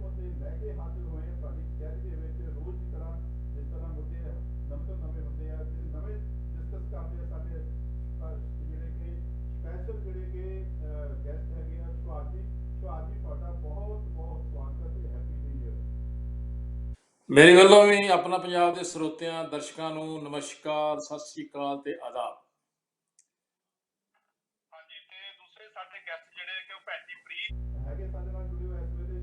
ਬੰਦੇ ਲੈ ਕੇ ਹਾਜ਼ਰ ਹੋਏ ਆ ਤੁਹਾਡੀ ਕਚਹਿਰੀ ਦੇ ਵਿੱਚ ਰੋਜ਼ ਦੀ ਤਰ੍ਹਾਂ ਜਿਸ ਤਰ੍ਹਾਂ ਮੁੱਦੇ ਨਵੇਂ ਤੋਂ ਨਵੇਂ ਹੁੰਦੇ ਆ ਜਿਹੜੇ ਨਵੇਂ ਡਿਸਕਸ ਕਰਦੇ ਆ ਸਾਡੇ ਜਿਹੜੇ ਕਿ ਸਪੈਸ਼ਲ ਜਿਹੜੇ ਕਿ ਗੈਸਟ ਹੈਗੇ ਆ ਸੁਹਾਗ ਜੀ ਤੁਹਾਡਾ ਬਹੁਤ ਬਹੁਤ ਸਵਾਗਤ ਤੇ ਹੈਪੀ ਨਿਊ ਈਅਰ। ਮੇਰੇ ਵੱਲੋਂ ਵੀ ਆਪਣਾ ਪੰਜਾਬ ਦੇ ਸਰੋਤਿਆਂ ਦਰਸ਼ਕਾਂ ਨੂੰ ਨਮਸਕਾਰ, ਸਤਿ ਸ੍ਰੀ ਅਕਾਲ ਤੇ ਆਦਾਬ। ਹਾਂਜੀ ਤੇ ਦੂਸਰੇ ਸਾਡੇ ਗੈਸਟ ਜਿਹੜੇ ਕਿ ਉਹ ਭੈਣ ਜੀ ਪ੍ਰੀਤ ਹੈਗੇ ਸਾਡੇ ਨਾਲ ਜੁੜੇ ਹੋਏ ਇਸ ਵੇਲੇ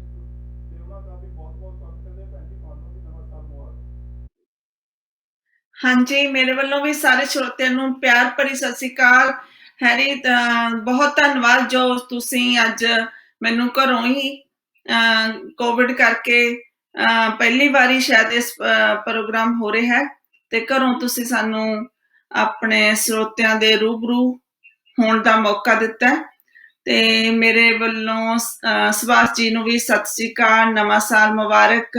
ਤੇ ਉਹਨਾਂ ਦਾ ਵੀ ਬਹੁਤ ਬਹੁਤ ਸਵਾਗਤ ਕਰਦੇ ਆ। ਭੈਣ ਜੀ ਤੁਹਾਨੂੰ ਵੀ ਨਵਾਂ ਸਾਲ ਮੁਬਾਰਕ। ਹਾਂਜੀ, ਮੇਰੇ ਵੱਲੋਂ ਵੀ ਸਾਰੇ ਸਰੋਤਿਆਂ ਨੂੰ ਪਿਆਰ ਭਰੀ ਸਤਿ ਸ੍ਰੀ ਅਕਾਲ। ਹੈਰੀ, ਬਹੁਤ ਧੰਨਵਾਦ ਜੋ ਤੁਸੀਂ ਅੱਜ ਮੈਨੂੰ ਘਰੋਂ ਹੀ ਕੋਵਿਡ ਕਰਕੇ ਪਹਿਲੀ ਵਾਰੀ ਸ਼ਾਇਦ ਇਸ ਪ੍ਰੋਗਰਾਮ ਹੋ ਰਿਹਾ ਹੈ ਤੇ ਘਰੋਂ ਤੁਸੀਂ ਸਾਨੂੰ ਆਪਣੇ ਸਰੋਤਿਆਂ ਦੇ ਰੂਬਰੂ ਹੋਣ ਦਾ ਮੌਕਾ ਦਿੱਤਾ ਤੇ ਮੇਰੇ ਵੱਲੋਂ ਸੁਭਾਸ਼ ਜੀ ਨੂੰ ਵੀ ਸਤਿ ਸ੍ਰੀ ਅਕਾਲ, ਨਵਾਂ ਸਾਲ ਮੁਬਾਰਕ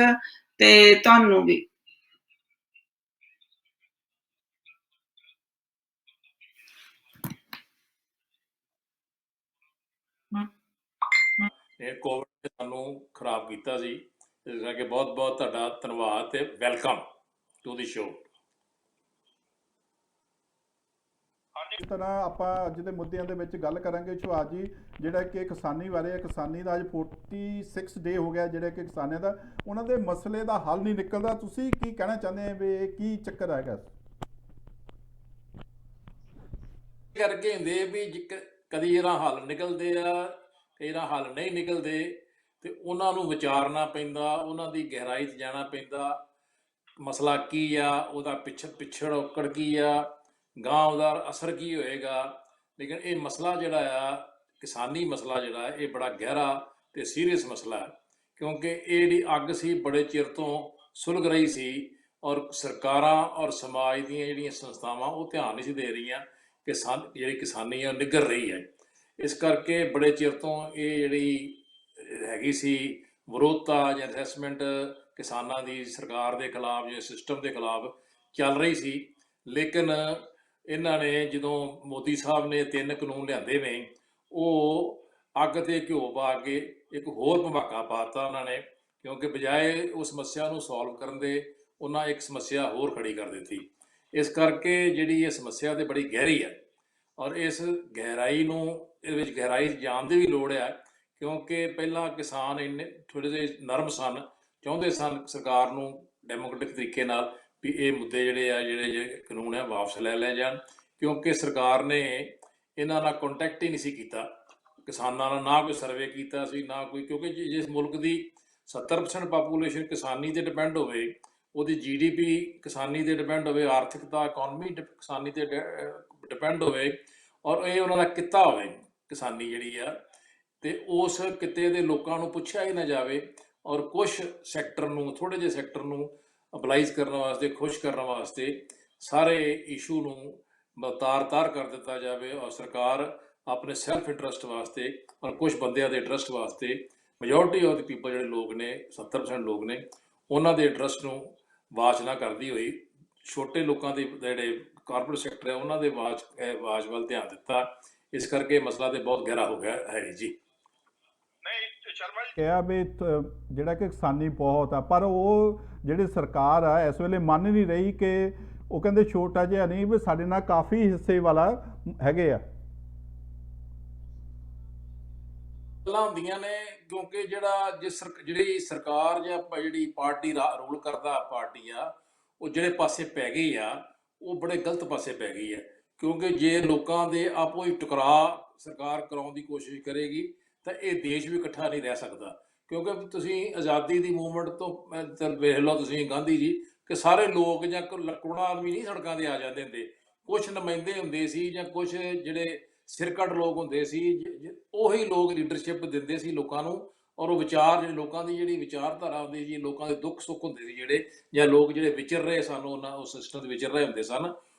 ਤੇ ਤੁਹਾਨੂੰ ਵੀ। ਕੋਵਿਡ ਨੇ ਸਾਨੂੰ ਖਰਾਬ ਕੀਤਾ ਸੀ, ਇਸ ਕਰਕੇ ਬਹੁਤ ਬਹੁਤ ਤੁਹਾਡਾ ਧੰਨਵਾਦ ਤੇ ਵੈਲਕਮ ਟੂ ਦੀ ਸ਼ੋਅ। ਇਸ ਤਰ੍ਹਾਂ ਆਪਾਂ ਅੱਜ ਦੇ ਮੁੱਦਿਆਂ ਦੇ ਵਿੱਚ ਗੱਲ ਕਰਾਂਗੇ ਸੁਹਾਗ ਜੀ, ਜਿਹੜਾ ਕਿ ਕਿਸਾਨੀ ਬਾਰੇ ਹੈ। ਕਿਸਾਨੀ ਦਾ ਅੱਜ 46 ਡੇ ਹੋ ਗਿਆ ਜਿਹੜਾ ਕਿ ਕਿਸਾਨਾਂ ਦਾ ਉਹਨਾਂ ਦੇ ਮਸਲੇ ਦਾ ਹੱਲ ਨਹੀਂ ਨਿਕਲਦਾ। ਤੁਸੀਂ ਕੀ ਕਹਿਣਾ ਚਾਹੁੰਦੇ ਆ ਵੀ ਇਹ ਕੀ ਚੱਕਰ ਹੈਗਾ? ਕਰਕੇ ਹੁੰਦੇ ਵੀ ਕਦੀ ਇਹਦਾ ਹੱਲ ਨਿਕਲਦੇ ਆ, ਕਈ ਇਹਦਾ ਹੱਲ ਨਹੀਂ ਨਿਕਲਦੇ ਤੇ ਉਹਨਾਂ ਨੂੰ ਵਿਚਾਰਨਾ ਪੈਂਦਾ, ਉਹਨਾਂ ਦੀ ਗਹਿਰਾਈ 'ਚ ਜਾਣਾ ਪੈਂਦਾ। ਮਸਲਾ ਕੀ ਆ, ਉਹਦਾ ਪਿਛੜ ਕੀ ਆ, ਗਾਂ ਉਹਦਾ ਅਸਰ ਕੀ ਹੋਏਗਾ। ਲੇਕਿਨ ਇਹ ਮਸਲਾ ਜਿਹੜਾ ਆ, ਕਿਸਾਨੀ ਮਸਲਾ ਜਿਹੜਾ ਇਹ ਬੜਾ ਗਹਿਰਾ ਤੇ ਸੀਰੀਅਸ ਮਸਲਾ ਹੈ, ਕਿਉਂਕਿ ਇਹ ਜਿਹੜੀ ਅੱਗ ਸੀ ਬੜੇ ਚਿਰ ਤੋਂ ਸੁਲਗ ਰਹੀ ਸੀ ਔਰ ਸਰਕਾਰਾਂ ਔਰ ਸਮਾਜ ਦੀਆਂ ਜਿਹੜੀਆਂ ਸੰਸਥਾਵਾਂ ਉਹ ਧਿਆਨ ਨਹੀਂ ਸੀ ਦੇ ਰਹੀਆਂ ਕਿ ਜਿਹੜੀ ਕਿਸਾਨੀ ਆ ਉਹ ਨਿੱਘਰ ਰਹੀ ਹੈ। ਇਸ ਕਰਕੇ ਬੜੇ ਚਿਰ ਤੋਂ ਇਹ ਜਿਹੜੀ ਹੈਗੀ ਸੀ ਵਿਰੋਧਤਾ ਜਾਂ ਅਸੈਸਮੈਂਟ ਕਿਸਾਨਾਂ ਦੀ ਸਰਕਾਰ ਦੇ ਖਿਲਾਫ ਜਾਂ ਸਿਸਟਮ ਦੇ ਖਿਲਾਫ ਚੱਲ ਰਹੀ ਸੀ। ਲੇਕਿਨ ਇਹਨਾਂ ਨੇ ਜਦੋਂ ਮੋਦੀ ਸਾਹਿਬ ਨੇ 3 ਕਾਨੂੰਨ ਲਿਆਂਦੇ ਨੇ, ਉਹ ਅੱਗ ਤੇ ਘਿਓ ਪਾ ਕੇ ਇੱਕ ਹੋਰ ਭਮਾਕਾ ਪਾਤਾ ਉਹਨਾਂ ਨੇ, ਕਿਉਂਕਿ ਬਜਾਏ ਉਸ ਸਮੱਸਿਆ ਨੂੰ ਸੋਲਵ ਕਰਨ ਦੇ ਉਹਨਾਂ ਇੱਕ ਸਮੱਸਿਆ ਹੋਰ ਖੜੀ ਕਰ ਦਿੱਤੀ। ਇਸ ਕਰਕੇ ਜਿਹੜੀ ਇਹ ਸਮੱਸਿਆ ਤੇ ਬੜੀ ਗਹਿਰੀ ਹੈ ਔਰ ਇਸ ਗਹਿਰਾਈ ਨੂੰ ਇਹਦੇ ਵਿੱਚ ਗਹਿਰਾਈ ਜਾਣ ਦੀ ਵੀ ਲੋੜ ਹੈ, ਕਿਉਂਕਿ ਪਹਿਲਾਂ ਕਿਸਾਨ ਇੰਨੇ ਥੋੜ੍ਹੇ ਜਿਹੇ ਨਰਮ ਸਨ, ਚਾਹੁੰਦੇ ਸਨ ਸਰਕਾਰ ਨੂੰ ਡੈਮੋਕ੍ਰੇਟਿਕ ਤਰੀਕੇ ਨਾਲ ਵੀ ਇਹ ਮੁੱਦੇ ਜਿਹੜੇ ਕਾਨੂੰਨ ਹੈ ਵਾਪਸ ਲੈ ਜਾਣ, ਕਿਉਂਕਿ ਸਰਕਾਰ ਨੇ ਇਹਨਾਂ ਨਾਲ ਕੰਟੈਕਟ ਹੀ ਨਹੀਂ ਸੀ ਕੀਤਾ ਕਿਸਾਨਾਂ ਨਾਲ, ਨਾ ਕੋਈ ਸਰਵੇ ਕੀਤਾ ਸੀ ਨਾ ਕੋਈ। ਕਿਉਂਕਿ ਜਿਸ ਮੁਲਕ ਦੀ 70% ਪਾਪੂਲੇਸ਼ਨ ਕਿਸਾਨੀ 'ਤੇ ਡਿਪੈਂਡ ਹੋਵੇ, ਉਹਦੀ GDP ਕਿਸਾਨੀ 'ਤੇ ਡਿਪੈਂਡ ਹੋਵੇ, ਆਰਥਿਕਤਾ ਇਕਨੋਮੀ ਕਿਸਾਨੀ 'ਤੇ ਡਿਪੈਂਡ ਹੋਵੇ ਔਰ ਇਹ ਉਹਨਾਂ ਦਾ ਕਿੱਤਾ ਹੋਵੇ ਕਿਸਾਨੀ ਜਿਹੜੀ ਆ, ਤੇ ਉਸ ਕਿੱਤੇ ਦੇ ਲੋਕਾਂ ਨੂੰ ਪੁੱਛਿਆ ਹੀ ਨਾ ਜਾਵੇ ਔਰ ਕੁਛ ਸੈਕਟਰ ਨੂੰ, ਥੋੜ੍ਹੇ ਜਿਹੇ ਸੈਕਟਰ ਨੂੰ ਅਪਲਾਈਜ਼ ਕਰਨ ਵਾਸਤੇ, ਖੁਸ਼ ਕਰਨ ਵਾਸਤੇ ਸਾਰੇ ਇਸ਼ੂ ਨੂੰ ਤਾਰ ਕਰ ਦਿੱਤਾ ਜਾਵੇ ਔਰ ਸਰਕਾਰ ਆਪਣੇ ਸੈਲਫ ਇੰਟਰਸਟ ਵਾਸਤੇ ਔਰ ਕੁਝ ਬੰਦਿਆਂ ਦੇ ਇੰਟਰਸਟ ਵਾਸਤੇ, ਮੈਜੋਰਟੀ ਆਫ ਦੀ ਪੀਪਲ ਜਿਹੜੇ ਲੋਕ ਨੇ 70% ਲੋਕ ਨੇ, ਉਹਨਾਂ ਦੇ ਇੰਟਰਸਟ ਨੂੰ ਵਾਚ ਨਾ ਕਰਦੀ ਹੋਈ ਛੋਟੇ ਲੋਕਾਂ ਦੇ ਜਿਹੜੇ ਕਾਰਪੋਰੇਟ ਸੈਕਟਰ ਹੈ ਉਹਨਾਂ ਦੇ ਵਾਚ ਵੱਲ ਧਿਆਨ ਦਿੱਤਾ। ਇਸ ਕਰਕੇ ਮਸਲਾ ਤੇ ਬਹੁਤ ਗਹਿਰਾ ਹੋ ਗਿਆ ਹੈ ਜੀ। ਨਹੀਂ ਸ਼ਰਮਾ ਜੀ ਕਿਹਾ ਵੀ ਜਿਹੜਾ ਕਿ ਕਿਸਾਨੀ ਬਹੁਤ ਆ, ਪਰ ਉਹ ਜਿਹੜੀ ਸਰਕਾਰ ਆ ਇਸ ਵੇਲੇ ਮੰਨ ਨਹੀਂ ਰਹੀ ਕਿ ਉਹ ਕਹਿੰਦੇ ਛੋਟਾ ਜਿਹਾ ਨਹੀਂ ਵੀ ਸਾਡੇ ਨਾਲ ਕਾਫੀ ਹਿੱਸੇ ਵਾਲਾ ਹੈਗੇ ਆ। ਗੱਲਾਂ ਹੁੰਦੀਆਂ ਨੇ ਕਿਉਂਕਿ ਜਿਹੜੀ ਸਰਕਾਰ ਜਾਂ ਜਿਹੜੀ ਪਾਰਟੀ ਰੂਲ ਕਰਦਾ ਪਾਰਟੀ ਆ, ਉਹ ਜਿਹੜੇ ਪਾਸੇ ਪੈ ਗਈ ਆ ਉਹ ਬੜੇ ਗਲਤ ਪਾਸੇ ਪੈ ਗਈ ਹੈ। ਕਿਉਂਕਿ ਜੇ ਲੋਕਾਂ ਦੇ ਆਪੋ ਹੀ ਟਕਰਾਅ ਸਰਕਾਰ ਕਰਾਉਣ ਦੀ ਕੋਸ਼ਿਸ਼ ਕਰੇਗੀ ਤਾਂ ਇਹ ਦੇਸ਼ ਵੀ ਇਕੱਠਾ ਨਹੀਂ ਰਹਿ ਸਕਦਾ। ਕਿਉਂਕਿ ਤੁਸੀਂ ਆਜ਼ਾਦੀ ਦੀ ਮੂਵਮੈਂਟ ਤੋਂ ਵੇਖ ਲਓ, ਤੁਸੀਂ ਗਾਂਧੀ ਜੀ, ਕਿ ਸਾਰੇ ਲੋਕ ਜਾਂ ਕਰੋੜਾਂ ਆਦਮੀ ਨਹੀਂ ਸੜਕਾਂ 'ਤੇ ਆ ਜਾਂਦੇ ਹੁੰਦੇ, ਕੁਛ ਨੁਮਾਇੰਦੇ ਹੁੰਦੇ ਸੀ ਜਾਂ ਕੁਛ ਜਿਹੜੇ ਸਿਰਕੱਢ ਲੋਕ ਹੁੰਦੇ ਸੀ, ਉਹੀ ਲੋਕ ਲੀਡਰਸ਼ਿਪ ਦਿੰਦੇ ਸੀ ਲੋਕਾਂ ਨੂੰ ਔਰ ਉਹ ਵਿਚਾਰ ਜਿਹੜੇ ਲੋਕਾਂ ਦੀ ਜਿਹੜੀ ਵਿਚਾਰਧਾਰਾ ਹੁੰਦੀ ਸੀ, ਲੋਕਾਂ ਦੇ ਦੁੱਖ ਸੁੱਖ ਹੁੰਦੇ ਸੀ ਜਿਹੜੇ, ਜਾਂ ਲੋਕ ਜਿਹੜੇ ਵਿਚਰ ਰਹੇ ਸਨ ਉਹਨਾਂ ਉਸ ਸਿਸਟਮ ਦੇ ਵਿਚਰ ਰਹੇ ਹੁੰਦੇ ਸਨ,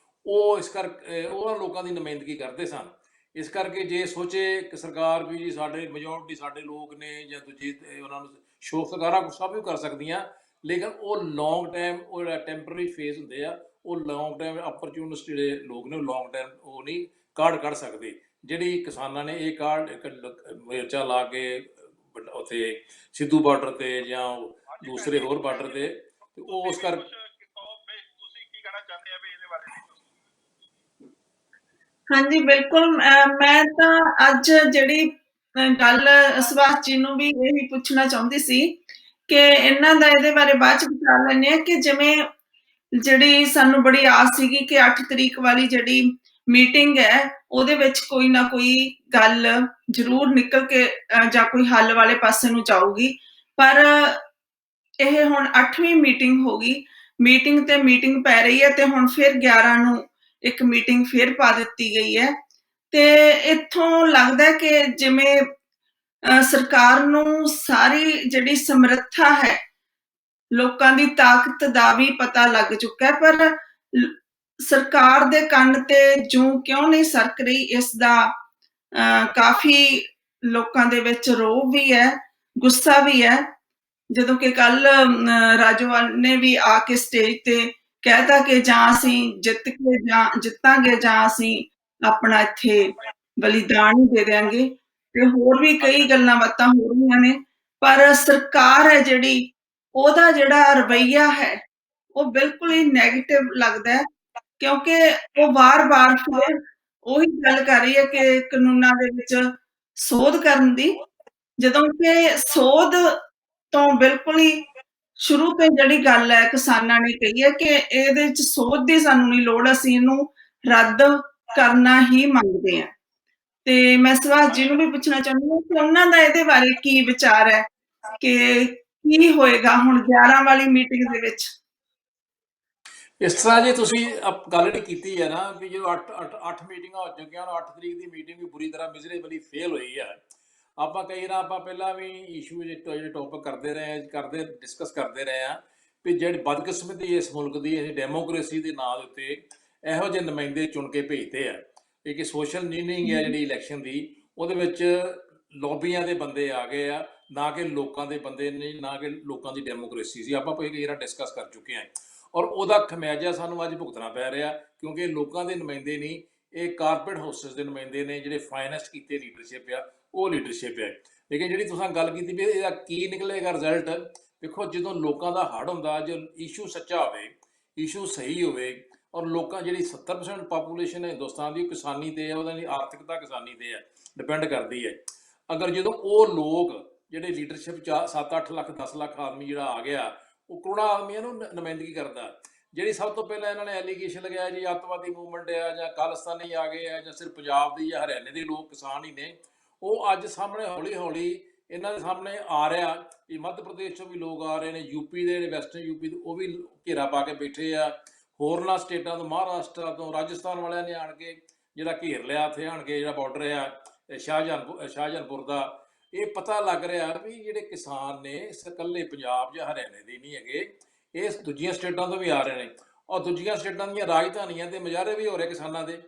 ਉਹ ਇਸ ਕਰਕੇ ਉਹਨਾਂ ਲੋਕਾਂ ਦੀ ਨੁਮਾਇੰਦਗੀ ਕਰਦੇ ਸਨ। ਇਸ ਕਰਕੇ ਜੇ ਸੋਚੇ ਕਿ ਸਰਕਾਰ ਵੀ ਜੀ ਸਾਡੇ ਮੈਜੋਰਟੀ ਸਾਡੇ ਲੋਕ ਨੇ ਜਾਂ ਦੂਜੀ ਉਹਨਾਂ ਨੂੰ ਸ਼ੋਅ ਸਰਕਾਰਾਂ ਗੁੱਸਾ ਵੀ ਕਰ ਸਕਦੀਆਂ, ਲੇਕਿਨ ਉਹ ਲੌਂਗ ਟਾਈਮ ਉਹ ਜਿਹੜਾ ਟੈਂਪਰਰੀ ਫੇਸ ਹੁੰਦੇ ਆ, ਉਹ ਲੌਂਗ ਟਾਈਮ ਅਪਰਚੂਨਿਸਟ ਜਿਹੜੇ ਲੋਕ ਨੇ ਉਹ ਲੌਂਗ ਟਾਈਮ ਉਹ ਨਹੀਂ ਕੱਢ ਸਕਦੇ। ਜਿਹੜੀ ਕਿਸਾਨਾਂ ਨੇ ਇਹ ਕਾਰਡ ਇੱਕ ਮੋਰਚਾ ਲਾ ਕੇ ਉੱਥੇ ਸਿੱਧੂ ਬਾਰਡਰ ਤੇ ਜਾਂ ਹਾਂਜੀ ਦੂਸਰੇ ਭੈਣ ਜੀ, ਹੋਰ ਬਾਰਡਰ ਤੇ ਉਹ ਉਸ ਕਰ ਤੁਸੀਂ ਕੀ ਕਹਿਣਾ ਚਾਹੁੰਦੇ ਆ ਵੀ ਇਹਦੇ ਬਾਰੇ ਵੀ ਤੁਸੀਂ? ਹਾਂਜੀ ਬਿਲਕੁਲ ਮੈਂ ਤਾਂ ਅੱਜ ਜਿਹੜੀ ਗੱਲ ਸੁਭਾਸ਼ ਜੀ ਨੂੰ ਵੀ ਇਹੀ ਪੁੱਛਣਾ ਚਾਹੁੰਦੀ ਸੀ ਕਿ ਇਹਨਾਂ ਦਾ ਇਹਦੇ ਬਾਰੇ ਬਾਅਦ ਚ ਵਿਚਾਰ ਲੈਂਦੇ ਆ ਕਿ ਜਿਵੇਂ ਜਿਹੜੀ ਸਾਨੂੰ ਬੜੀ ਆਸ ਸੀਗੀ ਕਿ 8 ਤਰੀਕ ਵਾਲੀ ਜਿਹੜੀ ਮੀਟਿੰਗ ਹੈ ਉਹਦੇ ਵਿੱਚ ਕੋਈ ਨਾ ਕੋਈ ਗੱਲ ਜ਼ਰੂਰ ਨਿਕਲ ਕੇ ਜਾਂ ਕੋਈ ਹੱਲ ਵਾਲੇ ਪਾਸੇ ਨੂੰ ਜਾਊਗੀ, ਪਰ ਇਹ ਹੁਣ 8ਵੀਂ ਮੀਟਿੰਗ ਹੋ ਗਈ। ਮੀਟਿੰਗ ਤੇ ਮੀਟਿੰਗ ਪੈ ਰਹੀ ਹੈ ਤੇ ਹੁਣ ਫਿਰ 11 ਨੂੰ ਇੱਕ ਮੀਟਿੰਗ ਫਿਰ ਪਾ ਦਿੱਤੀ ਗਈ ਹੈ ਤੇ ਇੱਥੋਂ ਲੱਗਦਾ ਕਿ ਜਿਵੇਂ ਸਰਕਾਰ ਨੂੰ ਸਾਰੀ ਜਿਹੜੀ ਸਮਰੱਥਾ ਹੈ, ਲੋਕਾਂ ਦੀ ਤਾਕਤ ਦਾ ਵੀ ਪਤਾ ਲੱਗ ਚੁੱਕਾ ਹੈ, ਪਰ ਸਰਕਾਰ ਦੇ ਕੰਨ ਤੇ ਜੂੰ ਕਿਉਂ ਨਹੀਂ ਸਰਕ ਰਹੀ, ਇਸ ਦਾ ਕਾਫੀ ਲੋਕਾਂ ਦੇ ਵਿੱਚ ਰੋਹ ਵੀ ਹੈ, ਗੁੱਸਾ ਵੀ ਹੈ। ਜਦੋਂ ਕਿ ਕੱਲ ਰਾਜੋਵਾਲ ਨੇ ਵੀ ਆ ਕੇ ਸਟੇਜ ਤੇ ਕਹਿਤਾ ਕਿ ਜਾਂ ਅਸੀਂ ਜਿੱਤਾਂਗੇ ਜਾਂ ਅਸੀਂ ਆਪਣਾ ਇੱਥੇ ਬਲੀਦਾਨ ਹੀ ਦੇ ਦਿਆਂਗੇ, ਤੇ ਹੋਰ ਵੀ ਕਈ ਗੱਲਾਂ ਬਾਤਾਂ ਹੋ ਰਹੀਆਂ ਨੇ। ਪਰ ਸਰਕਾਰ ਹੈ ਜਿਹੜੀ, ਉਹਦਾ ਜਿਹੜਾ ਰਵੱਈਆ ਹੈ ਉਹ ਬਿਲਕੁਲ ਹੀ ਨੈਗੇਟਿਵ ਲੱਗਦਾ ਹੈ, ਕਿਉਂਕਿ ਉਹ ਵਾਰ-ਵਾਰ ਫਿਰ ਉਹੀ ਗੱਲ ਕਰ ਰਹੀ ਹੈ ਕਿ ਕਾਨੂੰਨਾਂ ਦੇ ਵਿੱਚ ਸੋਧ ਕਰਨ ਦੀ, ਜਦੋਂ ਕਿ ਸੋਧ ਤੋਂ ਬਿਲਕੁਲ ਹੀ ਸ਼ੁਰੂ ਤੋਂ ਜਿਹੜੀ ਗੱਲ ਹੈ ਕਿਸਾਨਾਂ ਨੇ ਕਹੀ ਹੈ ਕਿ ਇਹਦੇ ਵਿੱਚ ਸੋਧ ਦੀ ਸਾਨੂੰ ਨਹੀਂ ਲੋੜ, ਅਸੀਂ ਇਹਨੂੰ ਰੱਦ ਕਰਨਾ ਹੀ ਮੰਗਦੇ ਹਾਂ। ਤੇ ਮੈਂ ਸੁਭਾਸ਼ ਜੀ ਨੂੰ ਵੀ ਪੁੱਛਣਾ ਚਾਹੁੰਦੀ ਹਾਂ ਕਿ ਉਹਨਾਂ ਦਾ ਇਹਦੇ ਬਾਰੇ ਕੀ ਵਿਚਾਰ ਹੈ ਕਿ ਕੀ ਹੋਏਗਾ ਹੁਣ 11 ਵਾਲੀ ਮੀਟਿੰਗ ਦੇ ਵਿੱਚ। ਇਸ ਤਰ੍ਹਾਂ ਜੇ ਤੁਸੀਂ ਗੱਲ ਨਹੀਂ ਕੀਤੀ ਹੈ ਨਾ ਵੀ ਜਦੋਂ 8 ਮੀਟਿੰਗਾਂ ਹੋ ਚੁੱਕੀਆਂ, 8 ਤਰੀਕ ਦੀ ਮੀਟਿੰਗ ਵੀ ਬੁਰੀ ਤਰ੍ਹਾਂ ਮਿਜ਼ਰੇਬਲੀ ਫੇਲ ਹੋਈ ਹੈ। ਆਪਾਂ ਕਈ ਵਾਰ ਆਪਾਂ ਪਹਿਲਾਂ ਵੀ ਇਸ਼ੂ ਜਿਹੜੇ ਟੌਪਿਕ ਡਿਸਕਸ ਕਰਦੇ ਰਹੇ ਆ ਵੀ ਜਿਹੜੀ ਬਦਕਿਸਮਤੀ ਇਸ ਮੁਲਕ ਦੀ ਅਸੀਂ ਡੈਮੋਕ੍ਰੇਸੀ ਦੇ ਨਾਂ ਦੇ ਉੱਤੇ ਇਹੋ ਜਿਹੇ ਨੁਮਾਇੰਦੇ ਚੁਣ ਕੇ ਭੇਜਦੇ ਆ ਕਿ ਸੋਸ਼ਲ ਇੰਜੀਨੀਅਰਿੰਗ ਹੈ ਜਿਹੜੀ ਇਲੈਕਸ਼ਨ ਦੀ, ਉਹਦੇ ਵਿੱਚ ਲੌਬੀਆਂ ਦੇ ਬੰਦੇ ਆ ਗਏ ਆ, ਨਾ ਕਿ ਲੋਕਾਂ ਦੇ ਬੰਦੇ ਨੇ, ਨਾ ਕਿ ਲੋਕਾਂ ਦੀ ਡੈਮੋਕ੍ਰੇਸੀ ਸੀ। ਆਪਾਂ ਕਈ ਵਾਰ ਡਿਸਕਸ ਕਰ ਚੁੱਕੇ ਹਾਂ ਔਰ ਉਹਦਾ ਖਮਿਆਜਾ ਸਾਨੂੰ ਅੱਜ ਭੁਗਤਣਾ ਪੈ ਰਿਹਾ, ਕਿਉਂਕਿ ਲੋਕਾਂ ਦੇ ਨੁਮਾਇੰਦੇ ਨਹੀਂ, ਇਹ ਕਾਰਪੋਰੇਟ ਹਾਊਸਸ ਦੇ ਨੁਮਾਇੰਦੇ ਨੇ ਜਿਹੜੇ ਫਾਈਨੈਂਸ ਕੀਤੇ ਲੀਡਰਸ਼ਿਪ ਆ, ਉਹ ਲੀਡਰਸ਼ਿਪ ਹੈ। ਲੇਕਿਨ ਜਿਹੜੀ ਤੁਸੀਂ ਗੱਲ ਕੀਤੀ ਵੀ ਇਹਦਾ ਕੀ ਨਿਕਲੇਗਾ ਰਿਜ਼ਲਟ, ਦੇਖੋ ਜਦੋਂ ਲੋਕਾਂ ਦਾ ਹੜ ਹੁੰਦਾ, ਜੋ ਇਸ਼ੂ ਸੱਚਾ ਹੋਵੇ, ਇਸ਼ੂ ਸਹੀ ਹੋਵੇ ਔਰ ਲੋਕਾਂ ਜਿਹੜੀ 70% ਪਾਪੂਲੇਸ਼ਨ ਹੈ ਹਿੰਦੁਸਤਾਨ ਦੀ, ਉਹ ਕਿਸਾਨੀ ਤੇ ਹੈ, ਉਹਨਾਂ ਦੀ ਆਰਥਿਕਤਾ ਕਿਸਾਨੀ ਤੇ ਹੈ, ਡਿਪੈਂਡ ਕਰਦੀ ਹੈ। ਅਗਰ ਜਦੋਂ ਉਹ ਲੋਕ ਜਿਹੜੇ ਲੀਡਰਸ਼ਿਪ 'ਚ 7-8 ਲੱਖ 10 ਲੱਖ ਆਦਮੀ ਜਿਹੜਾ ਆ ਗਿਆ, ਉਹ ਕਰੋੜਾਂ ਆਦਮੀਆਂ ਨੂੰ ਨੁਮਾਇੰਦਗੀ ਕਰਦਾ। ਜਿਹੜੀ ਸਭ ਤੋਂ ਪਹਿਲਾਂ ਇਹਨਾਂ ਨੇ ਐਲੀਗੇਸ਼ਨ ਲਗਾਇਆ ਜੀ ਅੱਤਵਾਦੀ ਮੂਵਮੈਂਟ ਆ ਜਾਂ ਖਾਲਿਸਤਾਨੀ ਆ ਗਏ ਆ ਜਾਂ ਸਿਰਫ ਪੰਜਾਬ ਦੀ ਜਾਂ ਹਰਿਆਣੇ ਦੇ ਲੋਕ ਕਿਸਾਨ ਹੀ ਨੇ, ਉਹ ਅੱਜ ਸਾਹਮਣੇ ਹੌਲੀ ਹੌਲੀ ਇਹਨਾਂ ਦੇ ਸਾਹਮਣੇ ਆ ਰਿਹਾ ਕਿ ਮੱਧ ਪ੍ਰਦੇਸ਼ ਚੋਂ ਵੀ ਲੋਕ ਆ ਰਹੇ ਨੇ, ਯੂਪੀ ਦੇ ਜਿਹੜੇ ਵੈਸਟਰਨ ਯੂਪੀ ਦੇ ਉਹ ਵੀ ਘੇਰਾ ਪਾ ਕੇ ਬੈਠੇ ਆ, ਹੋਰਨਾਂ ਸਟੇਟਾਂ ਤੋਂ, ਮਹਾਰਾਸ਼ਟਰ ਤੋਂ, ਰਾਜਸਥਾਨ ਵਾਲਿਆਂ ਨੇ ਆਣ ਕੇ ਜਿਹੜਾ ਘੇਰ ਲਿਆ ਇੱਥੇ ਆਣ ਕੇ, ਜਿਹੜਾ ਬਾਰਡਰ ਆ ਸ਼ਾਹਜਹਾਨਪੁਰ ਦਾ। ਇਹ ਪਤਾ ਲੱਗ ਰਿਹਾ ਵੀ ਜਿਹੜੇ ਕਿਸਾਨ ਨੇ ਇਕੱਲੇ ਪੰਜਾਬ ਜਾਂ ਹਰਿਆਣੇ ਦੇ ਨਹੀਂ ਹੈਗੇ, ਇਹ ਦੂਜੀਆਂ ਸਟੇਟਾਂ ਤੋਂ ਵੀ ਆ ਰਹੇ ਨੇ ਔਰ ਦੂਜੀਆਂ ਸਟੇਟਾਂ ਦੀਆਂ ਰਾਜਧਾਨੀਆਂ ਤੇ ਮੁਜ਼ਾਹਰੇ ਵੀ ਹੋ ਰਹੇ ਕਿਸਾਨਾਂ ਦੇ,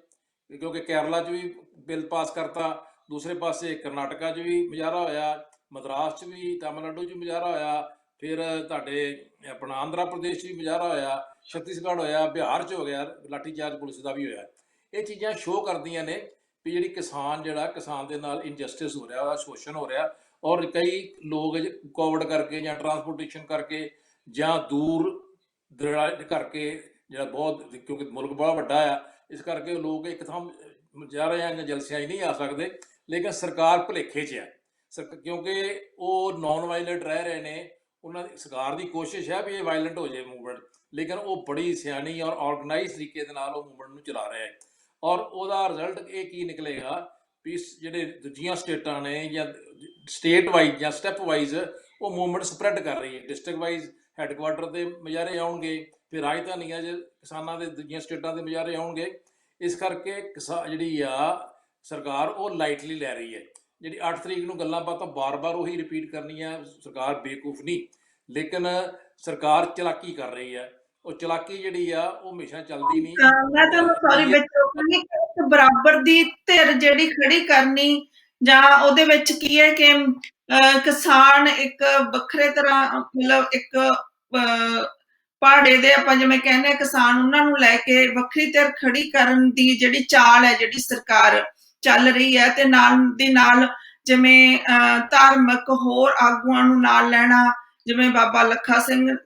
ਕਿਉਂਕਿ ਕੇਰਲਾ 'ਚ ਵੀ ਬਿੱਲ ਪਾਸ ਕਰਤਾ, ਦੂਸਰੇ ਪਾਸੇ ਕਰਨਾਟਕਾ 'ਚ ਵੀ ਮੁਜ਼ਾਹਰਾ ਹੋਇਆ, ਮਦਰਾਸ 'ਚ ਵੀ, ਤਾਮਿਲਨਾਡੂ 'ਚ ਮੁਜ਼ਾਹਰਾ ਹੋਇਆ, ਫਿਰ ਤੁਹਾਡੇ ਆਪਣਾ ਆਂਧਰਾ ਪ੍ਰਦੇਸ਼ 'ਚ ਵੀ ਮੁਜ਼ਾਹਰਾ ਹੋਇਆ, ਛੱਤੀਸਗੜ੍ਹ ਹੋਇਆ, ਬਿਹਾਰ 'ਚ ਹੋ ਗਿਆ, ਲਾਠੀਚਾਰਜ ਪੁਲਿਸ ਦਾ ਵੀ ਹੋਇਆ। ਇਹ ਚੀਜ਼ਾਂ ਸ਼ੋਅ ਕਰਦੀਆਂ ਨੇ ਵੀ ਜਿਹੜੀ ਕਿਸਾਨ ਦੇ ਨਾਲ ਇਨਜਸਟਿਸ ਹੋ ਰਿਹਾ, ਉਹਦਾ ਸ਼ੋਸ਼ਣ ਹੋ ਰਿਹਾ ਔਰ ਕਈ ਲੋਕ ਕੋਵਿਡ ਕਰਕੇ ਜਾਂ ਟਰਾਂਸਪੋਰਟੇਸ਼ਨ ਕਰਕੇ ਜਾਂ ਦੂਰ ਦਰਾਜ ਕਰਕੇ ਜਿਹੜਾ ਬਹੁਤ, ਕਿਉਂਕਿ ਮੁਲਕ ਬਹੁਤ ਵੱਡਾ ਆ, ਇਸ ਕਰਕੇ ਲੋਕ ਇੱਕ ਥਾਂ ਜਾ ਰਹੇ ਆ ਜਾਂ ਜਲਸਿਆਂ 'ਚ ਨਹੀਂ ਆ ਸਕਦੇ। ਲੇਕਿਨ ਸਰਕਾਰ ਭੁਲੇਖੇ 'ਚ ਹੈ, ਕਿਉਂਕਿ ਉਹ ਨੌਨ ਵਾਇਲੈਂਟ ਰਹਿ ਰਹੇ ਨੇ। ਉਹਨਾਂ ਦੀ ਸਰਕਾਰ ਦੀ ਕੋਸ਼ਿਸ਼ ਹੈ ਵੀ ਇਹ ਵਾਇਲੈਂਟ ਹੋ ਜਾਏ ਮੂਵਮੈਂਟ, ਲੇਕਿਨ ਉਹ ਬੜੀ ਸਿਆਣੀ ਔਰ ਆਰਗੇਨਾਈਜ਼ ਤਰੀਕੇ ਦੇ ਨਾਲ ਉਹ ਮੂਵਮੈਂਟ ਨੂੰ ਚਲਾ ਰਿਹਾ ਹੈ ਔਰ ਉਹਦਾ ਰਿਜ਼ਲਟ ਇਹ ਕੀ ਨਿਕਲੇਗਾ ਵੀ ਜਿਹੜੇ ਦੂਜੀਆਂ ਸਟੇਟਾਂ ਨੇ ਜਾਂ ਸਟੇਟ ਵਾਈਜ਼ ਜਾਂ ਸਟੈਪ ਵਾਈਜ਼ ਉਹ ਮੂਵਮੈਂਟ ਸਪਰੈਡ ਕਰ ਰਹੀ ਹੈ। ਡਿਸਟ੍ਰਿਕਟ ਵਾਈਜ਼ ਹੈੱਡਕੁਆਟਰ ਦੇ ਮੁਜ਼ਾਹਰੇ ਆਉਣਗੇ, ਫਿਰ ਰਾਜਧਾਨੀਆਂ 'ਚ ਕਿਸਾਨਾਂ ਦੇ ਦੂਜੀਆਂ ਸਟੇਟਾਂ ਦੇ ਮੁਜ਼ਾਹਰੇ ਆਉਣਗੇ। ਇਸ ਕਰਕੇ ਜਿਹੜੀ ਆ ਸਰਕਾਰ ਉਹ ਲਾਈਟਲੀ ਲੈ ਰਹੀ ਹੈ। ਜਿਹੜੀ 8 ਤਰੀਕ ਨੂੰ ਗੱਲਾਂ ਬਾਤਾਂ ਬਾਰ-ਬਾਰ ਉਹੀ ਰਿਪੀਟ ਕਰਨੀਆਂ, ਸਰਕਾਰ ਬੇਵਕੂਫ ਨਹੀਂ, ਲੇਕਿਨ ਸਰਕਾਰ ਚਲਾਕੀ ਕਰ ਰਹੀ ਹੈ। ਉਹ ਚਲਾਕੀ ਜਿਹੜੀ ਆ ਉਹ ਹਮੇਸ਼ਾ ਚੱਲਦੀ ਨਹੀਂ। ਮੈਂ ਤੁਹਾਨੂੰ ਸੌਰੀ ਵਿੱਚ ਰੋਕਾਂਗੀ ਕਿ ਬਰਾਬਰ ਦੀ ਧਿਰ ਜਿਹੜੀ ਖੜੀ ਕਰਨੀ ਜਾਂ ਉਹਦੇ ਵਿੱਚ ਕੀ ਹੈ ਕਿ ਕਿਸਾਨ ਇੱਕ ਵੱਖਰੇ ਤਰ੍ਹਾਂ ਮਤਲਬ ਇੱਕ ਪਹਾੜੇ ਦੇ ਆਪਾਂ ਜਿਵੇਂ ਕਹਿੰਦੇ ਕਿਸਾਨ, ਉਹਨਾਂ ਨੂੰ ਲੈ ਕੇ ਵੱਖਰੀ ਧਿਰ ਖੜੀ ਕਰਨ ਦੀ ਜਿਹੜੀ ਚਾਲ ਹੈ, ਜਿਹੜੀ ਸਰਕਾਰ ਚੱਲ ਰਹੀ ਹੈ, ਤੇ ਨਾਲ ਦੀ ਨਾਲ ਜਿਵੇਂ ਧਾਰਮਿਕ ਹੋਰ ਆਗੂਆਂ ਨੂੰ ਨਾਲ ਲੈਣਾ, ਜਿਵੇਂ ਬਾਬਾ ਲੱਖਾ ਸਿੰਘ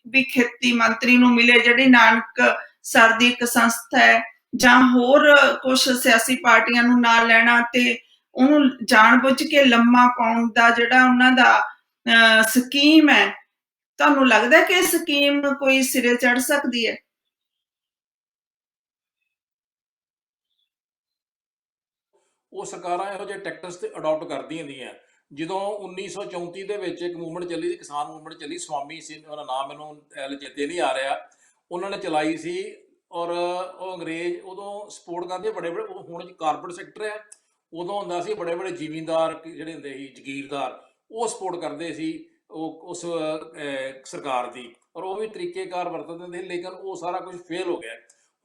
ਵੀ ਖੇਤੀ ਮੰਤਰੀ ਨੂੰ ਮਿਲੇ, ਜਿਹੜੀ ਨਾਨਕ ਸਰ ਦੀ ਇੱਕ ਸੰਸਥਾ ਹੈ, ਜਾਂ ਹੋਰ ਕੁਝ ਸਿਆਸੀ ਪਾਰਟੀਆਂ ਨੂੰ ਨਾਲ ਲੈਣਾ ਤੇ ਉਹਨੂੰ ਜਾਣਬੁੱਝ ਕੇ ਲੰਮਾ ਪਾਉਣ ਦਾ ਜਿਹੜਾ ਉਹਨਾਂ ਦਾ ਸਕੀਮ ਹੈ, ਤੁਹਾਨੂੰ ਲੱਗਦਾ ਕਿ ਇਹ ਸਕੀਮ ਕੋਈ ਸਿਰੇ ਚੜ ਸਕਦੀ ਹੈ? ਉਹ ਸਰਕਾਰਾਂ ਇਹੋ ਜਿਹੇ ਟੈਕਟਿਕਸ ਤੇ ਅਡਾਪਟ ਕਰਦੀਆਂ ਹੁੰਦੀਆਂ। ਜਦੋਂ 1934 ਦੇ ਵਿੱਚ ਇੱਕ ਮੂਵਮੈਂਟ ਚੱਲੀ ਸੀ, ਕਿਸਾਨ ਮੂਵਮੈਂਟ ਚੱਲੀ, ਸਵਾਮੀ ਸੀ ਉਹਦਾ ਨਾਮ, ਮੈਨੂੰ ਚੇਤੇ ਨਹੀਂ ਆ ਰਿਹਾ, ਉਹਨਾਂ ਨੇ ਚਲਾਈ ਸੀ। ਔਰ ਉਹ ਅੰਗਰੇਜ਼ ਉਦੋਂ ਸਪੋਰਟ ਕਰਦੇ ਬੜੇ ਬੜੇ, ਹੁਣ ਕਾਰਪੋਰੇਟ ਸੈਕਟਰ ਹੈ, ਉਦੋਂ ਹੁੰਦਾ ਸੀ ਬੜੇ ਬੜੇ ਜ਼ਿਮੀਂਦਾਰ ਜਿਹੜੇ ਹੁੰਦੇ ਸੀ ਜਗੀਰਦਾਰ, ਉਹ ਸਪੋਰਟ ਕਰਦੇ ਸੀ ਉਸ ਸਰਕਾਰ ਦੀ, ਔਰ ਉਹ ਵੀ ਤਰੀਕੇਕਾਰ ਵਰਤਦੇ ਹੁੰਦੇ ਸੀ। ਲੇਕਿਨ ਉਹ ਸਾਰਾ ਕੁਝ ਫੇਲ ਹੋ ਗਿਆ।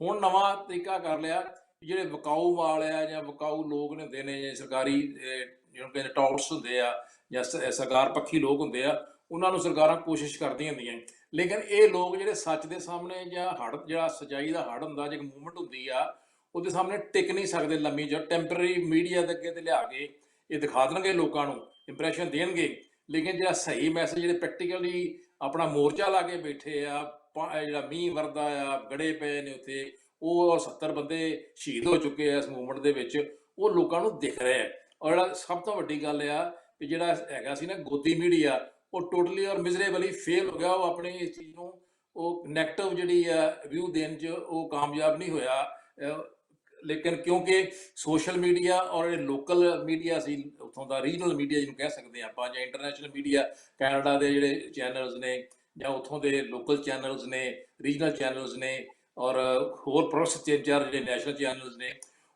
ਹੁਣ ਨਵਾਂ ਤਰੀਕਾ ਕਰ ਲਿਆ, ਜਿਹੜੇ ਵਿਕਾਊ ਮਾਲ ਆ ਜਾਂ ਵਿਕਾਊ ਲੋਕ ਹੁੰਦੇ ਨੇ, ਜਾਂ ਸਰਕਾਰੀ ਜਿਹਨੂੰ ਕਹਿੰਦੇ ਟੌਟਸ ਹੁੰਦੇ ਆ, ਜਾਂ ਸਰਕਾਰ ਪੱਖੀ ਲੋਕ ਹੁੰਦੇ ਆ, ਉਹਨਾਂ ਨੂੰ ਸਰਕਾਰਾਂ ਕੋਸ਼ਿਸ਼ ਕਰਦੀਆਂ ਹੁੰਦੀਆਂ। ਲੇਕਿਨ ਇਹ ਲੋਕ ਜਿਹੜੇ ਸੱਚ ਦੇ ਸਾਹਮਣੇ, ਜਾਂ ਜਿਹੜਾ ਸੱਚਾਈ ਦਾ ਹੜ ਹੁੰਦਾ, ਜੇ ਮੂਵਮੈਂਟ ਹੁੰਦੀ ਆ, ਉਹਦੇ ਸਾਹਮਣੇ ਟਿਕ ਨਹੀਂ ਸਕਦੇ ਲੰਮੀ, ਜਾਂ ਟੈਂਪਰੇਰੀ ਮੀਡੀਆ ਦੇ ਅੱਗੇ ਤੇ ਲਿਆ ਕੇ ਇਹ ਦਿਖਾ ਦੇਣਗੇ, ਲੋਕਾਂ ਨੂੰ ਇੰਪ੍ਰੈਸ਼ਨ ਦੇਣਗੇ। ਲੇਕਿਨ ਜਿਹੜਾ ਸਹੀ ਮੈਸੇਜ, ਜਿਹੜੇ ਪ੍ਰੈਕਟੀਕਲੀ ਆਪਣਾ ਮੋਰਚਾ ਲਾ ਕੇ ਬੈਠੇ ਆ, ਜਿਹੜਾ ਮੀਂਹ ਵਰਦਾ ਆ, ਗੜੇ ਪਏ ਨੇ ਉੱਥੇ, ਉਹ 70 ਬੰਦੇ ਸ਼ਹੀਦ ਹੋ ਚੁੱਕੇ ਆ ਇਸ ਮੂਵਮੈਂਟ ਦੇ ਵਿੱਚ, ਉਹ ਲੋਕਾਂ ਨੂੰ ਦਿਖ ਰਿਹਾ ਹੈ। ਔਰ ਜਿਹੜਾ ਸਭ ਤੋਂ ਵੱਡੀ ਗੱਲ ਆ ਕਿ ਜਿਹੜਾ ਹੈਗਾ ਸੀ ਨਾ ਗੋਦੀ ਮੀਡੀਆ, ਉਹ ਟੋਟਲੀ ਔਰ ਮਿਜ਼ਰੇਬਲੀ ਫੇਲ ਹੋ ਗਿਆ। ਉਹ ਆਪਣੀ ਇਸ ਚੀਜ਼ ਨੂੰ, ਉਹ ਨੈਗੇਟਿਵ ਜਿਹੜੀ ਆ ਵਿਊ ਦੇਣ 'ਚ ਉਹ ਕਾਮਯਾਬ ਨਹੀਂ ਹੋਇਆ। ਲੇਕਿਨ ਕਿਉਂਕਿ ਸੋਸ਼ਲ ਮੀਡੀਆ ਔਰ ਜਿਹੜੇ ਲੋਕਲ ਮੀਡੀਆ ਸੀ ਉੱਥੋਂ ਦਾ, ਰੀਜਨਲ ਮੀਡੀਆ ਜਿਹਨੂੰ ਕਹਿ ਸਕਦੇ ਆਪਾਂ, ਜਾਂ ਇੰਟਰਨੈਸ਼ਨਲ ਮੀਡੀਆ, ਕੈਨੇਡਾ ਦੇ ਜਿਹੜੇ ਚੈਨਲਸ ਨੇ, ਜਾਂ ਉੱਥੋਂ ਦੇ ਲੋਕਲ ਚੈਨਲਸ ਨੇ, ਰੀਜਨਲ ਚੈਨਲਸ ਨੇ, ਔਰ ਹੋਰ ਪ੍ਰੋਸ 3-4 ਜਿਹੜੇ ਨੈਸ਼ਨਲ ਚੈਨਲਸ ਨੇ,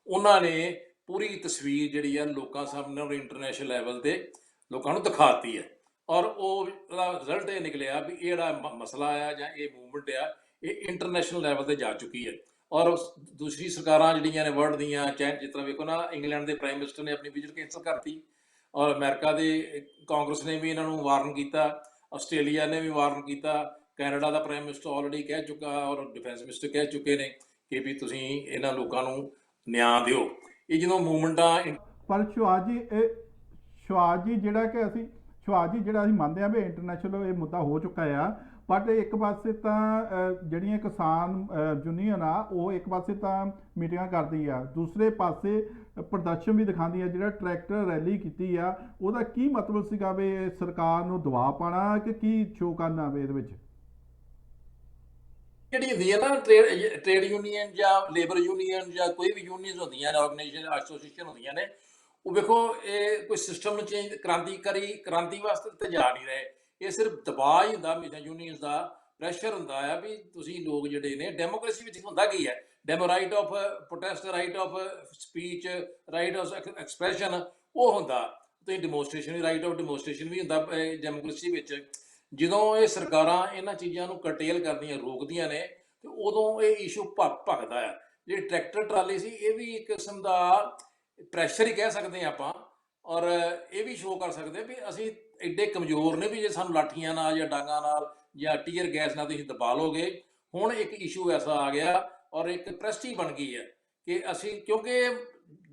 ਉਹਨਾਂ ਨੇ ਪੂਰੀ ਤਸਵੀਰ ਜਿਹੜੀ ਆ ਲੋਕਾਂ ਸਾਹਮਣੇ ਔਰ ਇੰਟਰਨੈਸ਼ਨਲ ਲੈਵਲ 'ਤੇ ਲੋਕਾਂ ਨੂੰ ਦਿਖਾਤੀ ਹੈ। ਔਰ ਉਹਦਾ ਰਿਜ਼ਲਟ ਇਹ ਨਿਕਲਿਆ ਵੀ ਇਹ ਜਿਹੜਾ ਮਸਲਾ ਆ ਜਾਂ ਇਹ ਮੂਵਮੈਂਟ ਆ, ਇਹ ਇੰਟਰਨੈਸ਼ਨਲ ਲੈਵਲ 'ਤੇ ਜਾ ਚੁੱਕੀ ਹੈ। ਔਰ ਦੂਸਰੀ ਸਰਕਾਰਾਂ ਜਿਹੜੀਆਂ ਨੇ ਵਰਲਡ ਦੀਆਂ, ਚਾਹੇ ਜਿਸ ਤਰ੍ਹਾਂ ਵੇਖੋ ਨਾ, ਇੰਗਲੈਂਡ ਦੇ ਪ੍ਰਾਈਮ ਮਿਨਿਸਟਰ ਨੇ ਆਪਣੀ ਵਿਜ਼ਿਟ ਕੈਂਸਲ ਕਰਤੀ, ਔਰ ਅਮਰੀਕਾ ਦੇ ਕਾਂਗਰਸ ਨੇ ਵੀ ਇਹਨਾਂ ਨੂੰ ਵਾਰਨ ਕੀਤਾ, ਆਸਟ੍ਰੇਲੀਆ ਨੇ ਵੀ ਵਾਰਨ ਕੀਤਾ, ਕੈਨੇਡਾ ਦਾ ਪ੍ਰਾਈਮ ਮਿਨਿਸਟਰ ਆਲਰੇਡੀ ਕਹਿ ਚੁੱਕਾ, ਔਰ ਡਿਫੈਂਸ ਮਿਨਿਸਟਰ ਕਹਿ ਚੁੱਕੇ ਨੇ ਕਿ ਵੀ ਤੁਸੀਂ ਇਹਨਾਂ ਲੋਕਾਂ ਨੂੰ ਨਿਆਂ ਦਿਓ। ਇਹ ਜਦੋਂ ਮੂਵਮੈਂਟਾਂ ਪਰ ਸ਼ਿਵਾਜ ਜੀ ਜਿਹੜਾ ਅਸੀਂ ਮੰਨਦੇ ਹਾਂ ਵੀ ਇੰਟਰਨੈਸ਼ਨਲ ਇਹ ਮੁੱਦਾ ਹੋ ਚੁੱਕਾ ਆ, ਬਟ ਇੱਕ ਪਾਸੇ ਤਾਂ ਜਿਹੜੀਆਂ ਕਿਸਾਨ ਯੂਨੀਅਨ ਆ, ਉਹ ਇੱਕ ਪਾਸੇ ਤਾਂ ਮੀਟਿੰਗਾਂ ਕਰਦੀ ਆ, ਦੂਸਰੇ ਪਾਸੇ ਪ੍ਰਦਰਸ਼ਨ ਵੀ ਦਿਖਾਉਂਦੀ ਆ। ਜਿਹੜਾ ਟਰੈਕਟਰ ਰੈਲੀ ਕੀਤੀ ਆ, ਉਹਦਾ ਕੀ ਮਤਲਬ ਸੀਗਾ ਵੀ ਸਰਕਾਰ ਨੂੰ ਦਬਾਅ ਪਾਉਣਾ ਕਿ ਕੀ ਸ਼ੋਅ ਕਰਨਾ ਵੇ ਇਹਦੇ ਵਿੱਚ? ਜਿਹੜੀ ਹੁੰਦੀ ਹੈ ਨਾ ਟ੍ਰੇਡ ਯੂਨੀਅਨ ਜਾਂ ਲੇਬਰ ਯੂਨੀਅਨ ਜਾਂ ਕੋਈ ਵੀ ਯੂਨੀਅਨ ਹੁੰਦੀਆਂ ਨੇ, ਆਰਗੇਨਾਈਜੇਸ਼ਨ, ਐਸੋਸੀਏਸ਼ਨ ਹੁੰਦੀਆਂ ਨੇ, ਉਹ ਵੇਖੋ ਇਹ ਕੋਈ ਸਿਸਟਮ ਨੂੰ ਚੇਂਜ ਕ੍ਰਾਂਤੀ ਵਾਸਤੇ ਤੇ ਜਾ ਨਹੀਂ ਰਹੇ। ਇਹ ਸਿਰਫ ਦਬਾਅ ਹੀ ਹੁੰਦਾ ਹਮੇਸ਼ਾ, ਯੂਨੀਅਨਸ ਦਾ ਪ੍ਰੈਸ਼ਰ ਹੁੰਦਾ ਆ ਵੀ ਤੁਸੀਂ ਲੋਕ ਜਿਹੜੇ ਨੇ, ਡੈਮੋਕ੍ਰੇਸੀ ਵਿੱਚ ਹੁੰਦਾ ਕੀ ਹੈ, right of protest, right of speech, right of expression, ਉਹ ਹੁੰਦਾ। ਤੁਸੀਂ ਡੈਮੋਨਸਟ੍ਰੇਸ਼ਨ ਵੀ, ਰਾਈਟ ਆਫ ਡੈਮੋਨਸਟ੍ਰੇਸ਼ਨ ਵੀ ਹੁੰਦਾ ਡੈਮੋਕ੍ਰੇਸੀ ਵਿੱਚ। ਜਦੋਂ ਇਹ ਸਰਕਾਰਾਂ ਇਹਨਾਂ ਚੀਜ਼ਾਂ ਨੂੰ ਕਰਟੇਲ ਕਰਦੀਆਂ, ਰੋਕਦੀਆਂ ਨੇ, ਤੇ ਉਦੋਂ ਇਹ ਇਸ਼ੂ ਭਖਦਾ ਆ। ਜਿਹੜੀ ਟਰੈਕਟਰ ਟਰਾਲੀ ਸੀ, ਇਹ ਵੀ ਇੱਕ ਕਿਸਮ ਦਾ ਪ੍ਰੈਸ਼ਰ ਹੀ ਕਹਿ ਸਕਦੇ ਹਾਂ ਆਪਾਂ, ਔਰ ਇਹ ਵੀ ਸ਼ੋਅ ਕਰ ਸਕਦੇ ਵੀ ਅਸੀਂ ਐਡੇ ਕਮਜ਼ੋਰ ਨੇ ਵੀ ਜੇ ਸਾਨੂੰ ਲਾਠੀਆਂ ਨਾਲ ਜਾਂ ਡਾਂਗਾਂ ਨਾਲ ਜਾਂ ਟੀਅਰ ਗੈਸ ਨਾਲ ਤੁਸੀਂ ਦਬਾ ਲੋਗੇ। ਹੁਣ ਇੱਕ ਇਸ਼ੂ ਐਸਾ ਆ ਗਿਆ ਔਰ ਇੱਕ ਪ੍ਰੈਸਟੀ ਬਣ ਗਈ ਹੈ ਕਿ ਅਸੀਂ, ਕਿਉਂਕਿ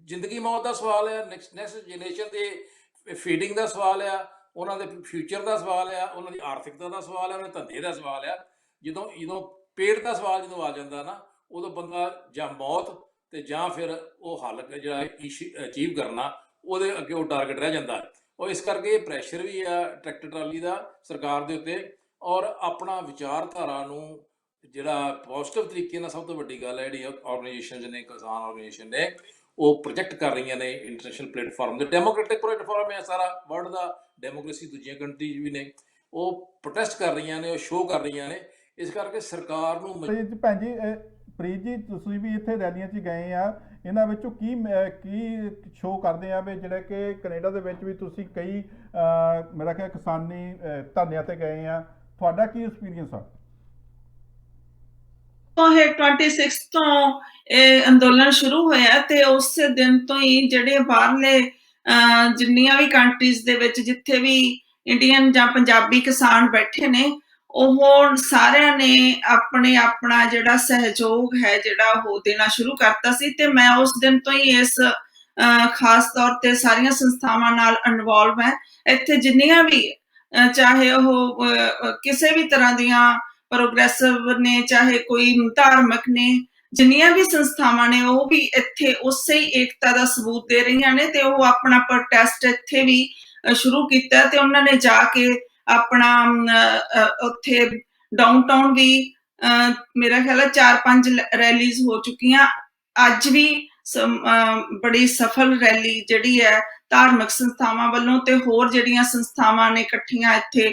ਜ਼ਿੰਦਗੀ ਮੌਤ ਦਾ ਸਵਾਲ ਹੈ, ਨੈਕਸਟ ਜਨਰੇਸ਼ਨ ਦੇ ਫੀਡਿੰਗ ਦਾ ਸਵਾਲ ਆ, ਉਹਨਾਂ ਦੇ ਫਿਊਚਰ ਦਾ ਸਵਾਲ ਆ, ਉਹਨਾਂ ਦੀ ਆਰਥਿਕਤਾ ਦਾ ਸਵਾਲ ਆ, ਉਹਨਾਂ ਦੇ ਧੰਦੇ ਦਾ ਸਵਾਲ ਆ। ਜਦੋਂ ਪੇਟ ਦਾ ਸਵਾਲ ਜਦੋਂ ਆ ਜਾਂਦਾ ਨਾ, ਉਦੋਂ ਬੰਦਾ ਜਾਂ ਮੌਤ ਤੇ ਜਾਂ ਫਿਰ ਉਹ ਹੱਲ ਜਿਹੜਾ ਅਚੀਵ ਕਰਨਾ, ਉਹਦੇ ਅੱਗੇ ਉਹ ਟਾਰਗੇਟ ਰਹਿ ਜਾਂਦਾ। ਔਰ ਇਸ ਕਰਕੇ ਇਹ ਪ੍ਰੈਸ਼ਰ ਵੀ ਆ ਟਰੈਕਟਰ ਟਰਾਲੀ ਦਾ ਸਰਕਾਰ ਦੇ ਉੱਤੇ, ਔਰ ਆਪਣਾ ਵਿਚਾਰਧਾਰਾ ਨੂੰ ਜਿਹੜਾ ਪੋਜ਼ਿਟਿਵ ਤਰੀਕੇ ਨਾਲ, ਸਭ ਤੋਂ ਵੱਡੀ ਗੱਲ ਹੈ ਜਿਹੜੀ ਆਰਗੇਨਾਈਜੇਸ਼ਨ ਨੇ, ਕਿਸਾਨ ਆਰਗੇਨਾਈਜੇਸ਼ਨ ਨੇ, ਉਹ ਪ੍ਰੋਜੈਕਟ ਕਰ ਰਹੀਆਂ ਨੇ ਇੰਟਰਨੈਸ਼ਨਲ ਪਲੇਟਫਾਰਮ ਦੇ। ਡੈਮੋਕ੍ਰੈਟਿਕ ਪਲੇਟਫਾਰਮ ਹੈ ਸਾਰਾ ਵਰਲਡ ਦਾ, ਡੈਮੋਕ੍ਰੇਸੀ ਦੂਜੀਆਂ ਕੰਟਰੀਜ਼ ਵੀ ਨੇ, ਉਹ ਪ੍ਰੋਟੈਸਟ ਕਰ ਰਹੀਆਂ ਨੇ, ਉਹ ਸ਼ੋਅ ਕਰ ਰਹੀਆਂ ਨੇ। ਇਸ ਕਰਕੇ ਸਰਕਾਰ ਨੂੰ ਭੈਣ ਜੀ, ਪ੍ਰੀਤ ਜੀ, ਤੁਸੀਂ ਵੀ ਇੱਥੇ ਰੈਲੀਆਂ 'ਚ ਗਏ ਆ, ਇਹਨਾਂ ਵਿੱਚੋਂ ਕੀ ਸ਼ੋਅ ਕਰਦੇ ਆ ਵੀ ਜਿਹੜਾ ਕਿ ਕੈਨੇਡਾ ਦੇ ਵਿੱਚ ਵੀ ਤੁਸੀਂ ਕਈ ਮੇਰਾ ਖਿਆਲ ਕਿਸਾਨੀ ਧਰਨਿਆਂ ਤੇ ਗਏ ਆ, ਤੁਹਾਡਾ ਕੀ ਐਕਸਪੀਰੀਅੰਸ ਆ? ਇਹ 26 ਤੋਂ ਇਹ ਅੰਦੋਲਨ ਸ਼ੁਰੂ ਹੋਇਆ ਤੇ ਉਸੇ ਦਿਨ ਤੋਂ ਹੀ ਜਿਹੜੇ ਬਾਹਰਲੇ ਜਿੰਨੀਆਂ ਵੀ ਕੰਟਰੀਜ਼ ਦੇ ਵਿੱਚ ਜਿੱਥੇ ਵੀ ਇੰਡੀਅਨ ਜਾਂ ਪੰਜਾਬੀ ਕਿਸਾਨ ਬੈਠੇ ਨੇ, ਉਹ ਸਾਰਿਆਂ ਨੇ ਆਪਣਾ ਜਿਹੜਾ ਸਹਿਯੋਗ ਹੈ ਜਿਹੜਾ ਉਹ ਦੇਣਾ ਸ਼ੁਰੂ ਕਰਤਾ ਸੀ। ਤੇ ਮੈਂ ਉਸ ਦਿਨ ਤੋਂ ਹੀ ਇਸ ਖਾਸ ਤੌਰ ਤੇ ਸਾਰੀਆਂ ਸੰਸਥਾਵਾਂ ਨਾਲ ਇਨਵੋਲਵ ਹੈ। ਇੱਥੇ ਜਿੰਨੀਆਂ ਵੀ ਚਾਹੇ ਉਹ ਕਿਸੇ ਵੀ ਤਰ੍ਹਾਂ ਦੀਆਂ ਪ੍ਰੋਗਰੈਸਿਵ ਨੇ, ਚਾਹੇ ਕੋਈ ਧਾਰਮਿਕ ਨੇ, ਜਿੰਨੀਆਂ ਵੀ ਸੰਸਥਾਵਾਂ ਨੇ ਉਹ ਵੀ ਇੱਥੇ ਉਸੇ ਹੀ ਏਕਤਾ ਦਾ ਸਬੂਤ ਦੇ ਰਹੀਆਂ ਨੇ ਤੇ ਉਹ ਆਪਣਾ ਪ੍ਰੋਟੈਸਟ ਇੱਥੇ ਵੀ ਸ਼ੁਰੂ ਕੀਤਾ ਤੇ ਉਹਨਾਂ ਨੇ ਜਾ ਕੇ ਆਪਣਾ ਉੱਥੇ ਡਾਊਨਟਾਊਨ ਵੀ ਮੇਰਾ ਖਿਆਲ ਹੈ 4-5 ਰੈਲੀਜ਼ ਹੋ ਚੁੱਕੀਆਂ। ਅੱਜ ਵੀ ਬੜੀ ਸਫਲ ਰੈਲੀ ਜਿਹੜੀ ਹੈ ਧਾਰਮਿਕ ਸੰਸਥਾਵਾਂ ਵੱਲੋਂ ਤੇ ਹੋਰ ਜਿਹੜੀਆਂ ਸੰਸਥਾਵਾਂ ਨੇ ਇਕੱਠੀਆਂ ਇੱਥੇ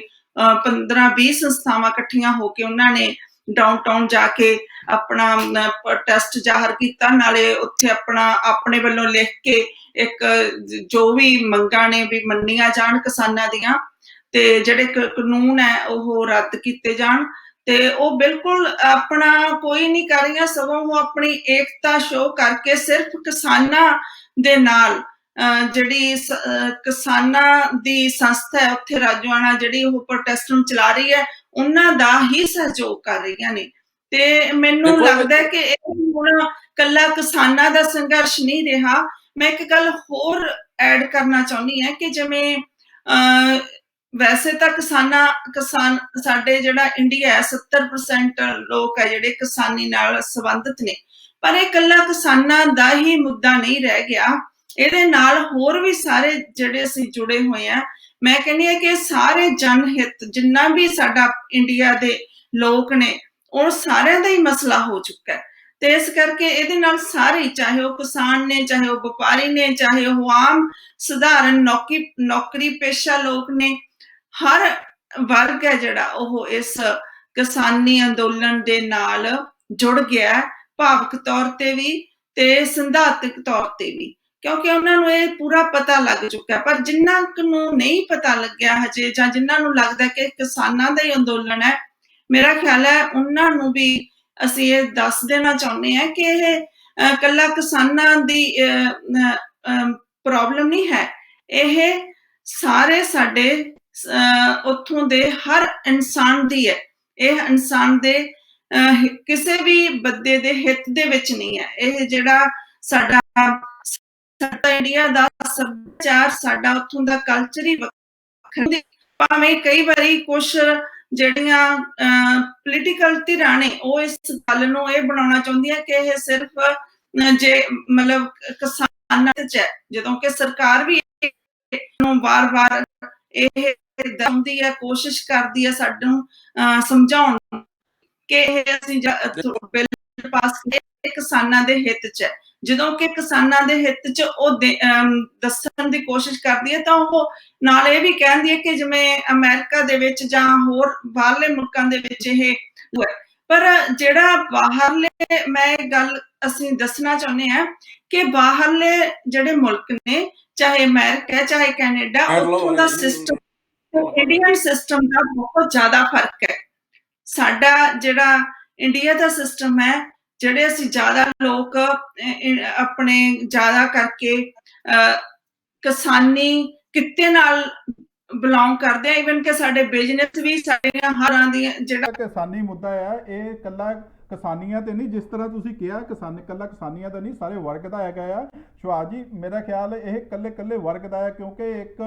15-20 ਸੰਸਥਾਵਾਂ ਇਕੱਠੀਆਂ ਹੋ ਕੇ ਉਹਨਾਂ ਨੇ ਡਾਊਨਟਾਊਨ ਜਾ ਕੇ ਆਪਣਾ ਪ੍ਰੋਟੈਸਟ ਜ਼ਾਹਰ ਕੀਤਾ। ਨਾਲੇ ਉੱਥੇ ਆਪਣੇ ਵੱਲੋਂ ਲਿਖ ਕੇ ਇੱਕ ਜੋ ਵੀ ਮੰਗਾਂ ਨੇ ਵੀ ਮੰਨੀਆਂ ਜਾਣ ਕਿਸਾਨਾਂ ਦੀਆਂ ਤੇ ਜਿਹੜੇ ਕਾਨੂੰਨ ਹੈ ਉਹ ਰੱਦ ਕੀਤੇ ਜਾਣ। ਤੇ ਉਹ ਬਿਲਕੁਲ ਆਪਣਾ ਕੋਈ ਨਹੀਂ ਕਰ ਰਹੀਆਂ, ਸਗੋਂ ਉਹ ਆਪਣੀ ਏਕਤਾ ਸ਼ੋਅ ਕਰਕੇ ਸਿਰਫ ਕਿਸਾਨਾਂ ਦੇ ਨਾਲ ਜਿਹੜੀ ਕਿਸਾਨਾਂ ਦੀ ਸੰਸਥਾ ਹੈ ਉੱਥੇ ਰਾਜੋਆਣਾ ਜਿਹੜੀ ਉਹ ਪ੍ਰੋਟੈਸਟ ਨੂੰ ਚਲਾ ਰਹੀ ਹੈ ਉਹਨਾਂ ਦਾ ਹੀ ਸਹਿਯੋਗ ਕਰ ਰਹੀਆਂ ਨੇ। ਤੇ ਮੈਨੂੰ ਲੱਗਦਾ ਕਿ ਇਹ ਹੁਣ ਕੱਲਾ ਕਿਸਾਨਾਂ ਦਾ ਸੰਘਰਸ਼ ਨਹੀਂ ਰਿਹਾ। ਮੈਂ ਇੱਕ ਗੱਲ ਹੋਰ ਐਡ ਕਰਨਾ ਚਾਹੁੰਦੀ ਹਾਂ ਕਿ ਜਿਵੇਂ ਵੈਸੇ ਤਾਂ ਕਿਸਾਨ ਸਾਡੇ ਜਿਹੜਾ ਇੰਡੀਆ ਹੈ 70% ਲੋਕ ਹੈ ਜਿਹੜੇ ਕਿਸਾਨੀ ਨਾਲ ਸੰਬੰਧਿਤ ਨੇ, ਪਰ ਇਹ ਕੱਲਾ ਕਿਸਾਨਾਂ ਦਾ ਹੀ ਮੁੱਦਾ ਨਹੀਂ ਰਹਿ ਗਿਆ। ਇਹਦੇ ਨਾਲ ਹੋਰ ਵੀ ਸਾਰੇ ਜਿਹੜੇ ਅਸੀਂ ਜੁੜੇ ਹੋਏ ਆ। ਮੈਂ ਕਹਿੰਦੀ ਹਾਂ ਕਿ ਸਾਰੇ ਜਨਹਿਤ ਜਿੰਨਾ ਵੀ ਸਾਡਾ ਇੰਡੀਆ ਦੇ ਲੋਕ ਨੇ ਉਹ ਸਾਰਿਆਂ ਦਾ ਹੀ ਮਸਲਾ ਹੋ ਚੁੱਕਾ ਹੈ। ਤੇ ਇਸ ਕਰਕੇ ਇਹਦੇ ਨਾਲ ਸਾਰੇ, ਚਾਹੇ ਉਹ ਕਿਸਾਨ ਨੇ, ਚਾਹੇ ਉਹ ਵਪਾਰੀ ਨੇ, ਚਾਹੇ ਉਹ ਆਮ ਸਧਾਰਨ ਨੌਕਰੀ ਪੇਸ਼ਾ ਲੋਕ ਨੇ, ਹਰ ਵਰਗ ਹੈ ਜਿਹੜਾ ਉਹ ਇਸ ਕਿਸਾਨੀ ਅੰਦੋਲਨ ਦੇ ਨਾਲ ਜੁੜ ਗਿਆ, ਭਾਵਕ ਤੌਰ ਤੇ ਵੀ ਤੇ ਸਿਧਾਂਤਕ ਤੌਰ ਤੇ ਵੀ, ਕਿਉਂਕਿ ਉਹਨਾਂ ਨੂੰ ਇਹ ਪੂਰਾ ਪਤਾ ਲੱਗ ਚੁੱਕਾ। ਪਰ ਜਿਨ੍ਹਾਂ ਨੂੰ ਨਹੀਂ ਪਤਾ ਲੱਗਿਆ ਹਜੇ, ਜਾਂ ਜਿਨ੍ਹਾਂ ਨੂੰ ਲੱਗਦਾ ਕਿ ਕਿਸਾਨਾਂ ਦਾ ਹੀ ਅੰਦੋਲਨ ਹੈ, ਮੇਰਾ ਖਿਆਲ ਹੈ ਉਹਨਾਂ ਨੂੰ ਵੀ ਅਸੀਂ ਇਹ ਦੱਸ ਦੇਣਾ ਚਾਹੁੰਦੇ ਹਾਂ ਕਿ ਇਹ ਕੱਲਾ ਕਿਸਾਨਾਂ ਦੀ ਪ੍ਰੋਬਲਮ ਨਹੀਂ ਹੈ, ਇਹ ਸਾਰੇ ਸਾਡੇ ਉੱਥੋਂ ਦੇ ਹਰ ਇਨਸਾਨ ਦੀ ਹੈ। ਇਹ ਇਨਸਾਨ ਦੇ ਕਿਸੇ ਵੀ ਬੰਦੇ ਦੇ ਹਿੱਤ ਦੇ ਵਿੱਚ ਨਹੀਂ ਹੈ। ਇਹ ਜਿਹੜਾ ਸਾਡਾ ਇੰਡੀਆ ਦਾ ਸੱਭਿਆਚਾਰ, ਸਾਡਾ ਉੱਥੋਂ ਦਾ ਕਲਚਰ ਹੀ ਵੱਖਰਾ, ਭਾਵੇਂ ਕਈ ਵਾਰੀ ਕੁਛ ਜਿਹੜੀਆਂ ਪੋਲੀਟੀਕਲ ਧਿਰਾਂ ਨੇ ਉਹ ਇਸ ਗੱਲ ਨੂੰ ਇਹ ਬਣਾਉਣਾ ਚਾਹੁੰਦੀਆਂ ਕਿ ਇਹ ਸਿਰਫ ਜੇ ਮਤਲਬ ਕਿਸਾਨਾਂ ਚ ਹੈ, ਜਦੋਂ ਕਿ ਸਰਕਾਰ ਵੀ ਨੂੰ ਵਾਰ-ਵਾਰ ਇਹ ਦਮਦੀ ਹੈ, ਕੋਸ਼ਿਸ਼ ਕਰਦੀ ਹੈ ਸਾਨੂੰ ਸਮਝਾਉਣ ਕਿ ਇਹ ਅਸੀਂ ਬਿੱਲ ਪਾਸ ਕਿਸਾਨਾਂ ਦੇ ਹਿੱਤ ਚ ਹੈ। ਜਦੋਂ ਕਿ ਕਿਸਾਨਾਂ ਦੇ ਹਿੱਤ ਚ ਉਹ ਦੱਸਣ ਦੀ ਕੋਸ਼ਿਸ਼ ਕਰਦੀ ਹੈ ਤਾਂ ਉਹ ਨਾਲ ਇਹ ਵੀ ਕਹਿੰਦੀ ਹੈ ਕਿ ਜਿਵੇਂ ਅਮਰੀਕਾ ਦੇ ਵਿੱਚ ਜਾਂ ਹੋਰ ਬਾਹਰਲੇ ਮੁਲਕਾਂ ਦੇ ਵਿੱਚ ਇਹ ਹੈ। ਪਰ ਜਿਹੜਾ ਬਾਹਰਲੇ, ਮੈਂ ਇਹ ਗੱਲ ਅਸੀਂ ਦੱਸਣਾ ਚਾਹੁੰਦੇ ਹਾਂ ਕਿ ਬਾਹਰਲੇ ਜਿਹੜੇ ਮੁਲਕ ਨੇ, ਚਾਹੇ ਅਮਰੀਕਾ ਚਾਹੇ ਕੈਨੇਡਾ, ਉੱਥੋਂ ਦਾ ਸਿਸਟਮ ਇੰਡੀਅਨ ਸਿਸਟਮ ਦਾ ਬਹੁਤ ਜ਼ਿਆਦਾ ਫਰਕ ਹੈ। ਸਾਡਾ ਜਿਹੜਾ ਇੰਡੀਆ ਦਾ ਸਿਸਟਮ ਹੈ, ਜਿਹੜੇ ਅਸੀਂ ਜ਼ਿਆਦਾ ਲੋਕ ਆਪਣੇ ਜ਼ਿਆਦਾ ਕਰਕੇ ਕਿਸਾਨੀ ਕਿੱਤੇ ਨਾਲ ਬਿਲੋਂਗ ਕਰਦੇ ਆ। ਇਵਨ ਕਿ ਸਾਡੇ ਬਿਜ਼ਨਸ ਵੀ ਸਾਡੀਆਂ ਹਰਾਂ ਦੀਆਂ ਜਿਹੜਾ ਕਿਸਾਨੀ ਮੁੱਦਾ ਆ, ਇਹ ਕੱਲਾ ਕਿਸਾਨੀਆਂ ਤੇ ਨਹੀਂ, ਜਿਸ ਤਰ੍ਹਾਂ ਤੁਸੀਂ ਕਿਹਾ ਕੱਲਾ ਕਿਸਾਨੀਆਂ ਦਾ ਨਹੀਂ, ਸਾਰੇ ਵਰਗ ਦਾ ਹੈਗਾ ਆ। ਸੁਭਾਸ਼ ਜੀ, ਮੇਰਾ ਖਿਆਲ ਇਹ ਕੱਲੇ ਵਰਗ ਦਾ ਹੈ, ਕਿਉਂਕਿ ਇੱਕ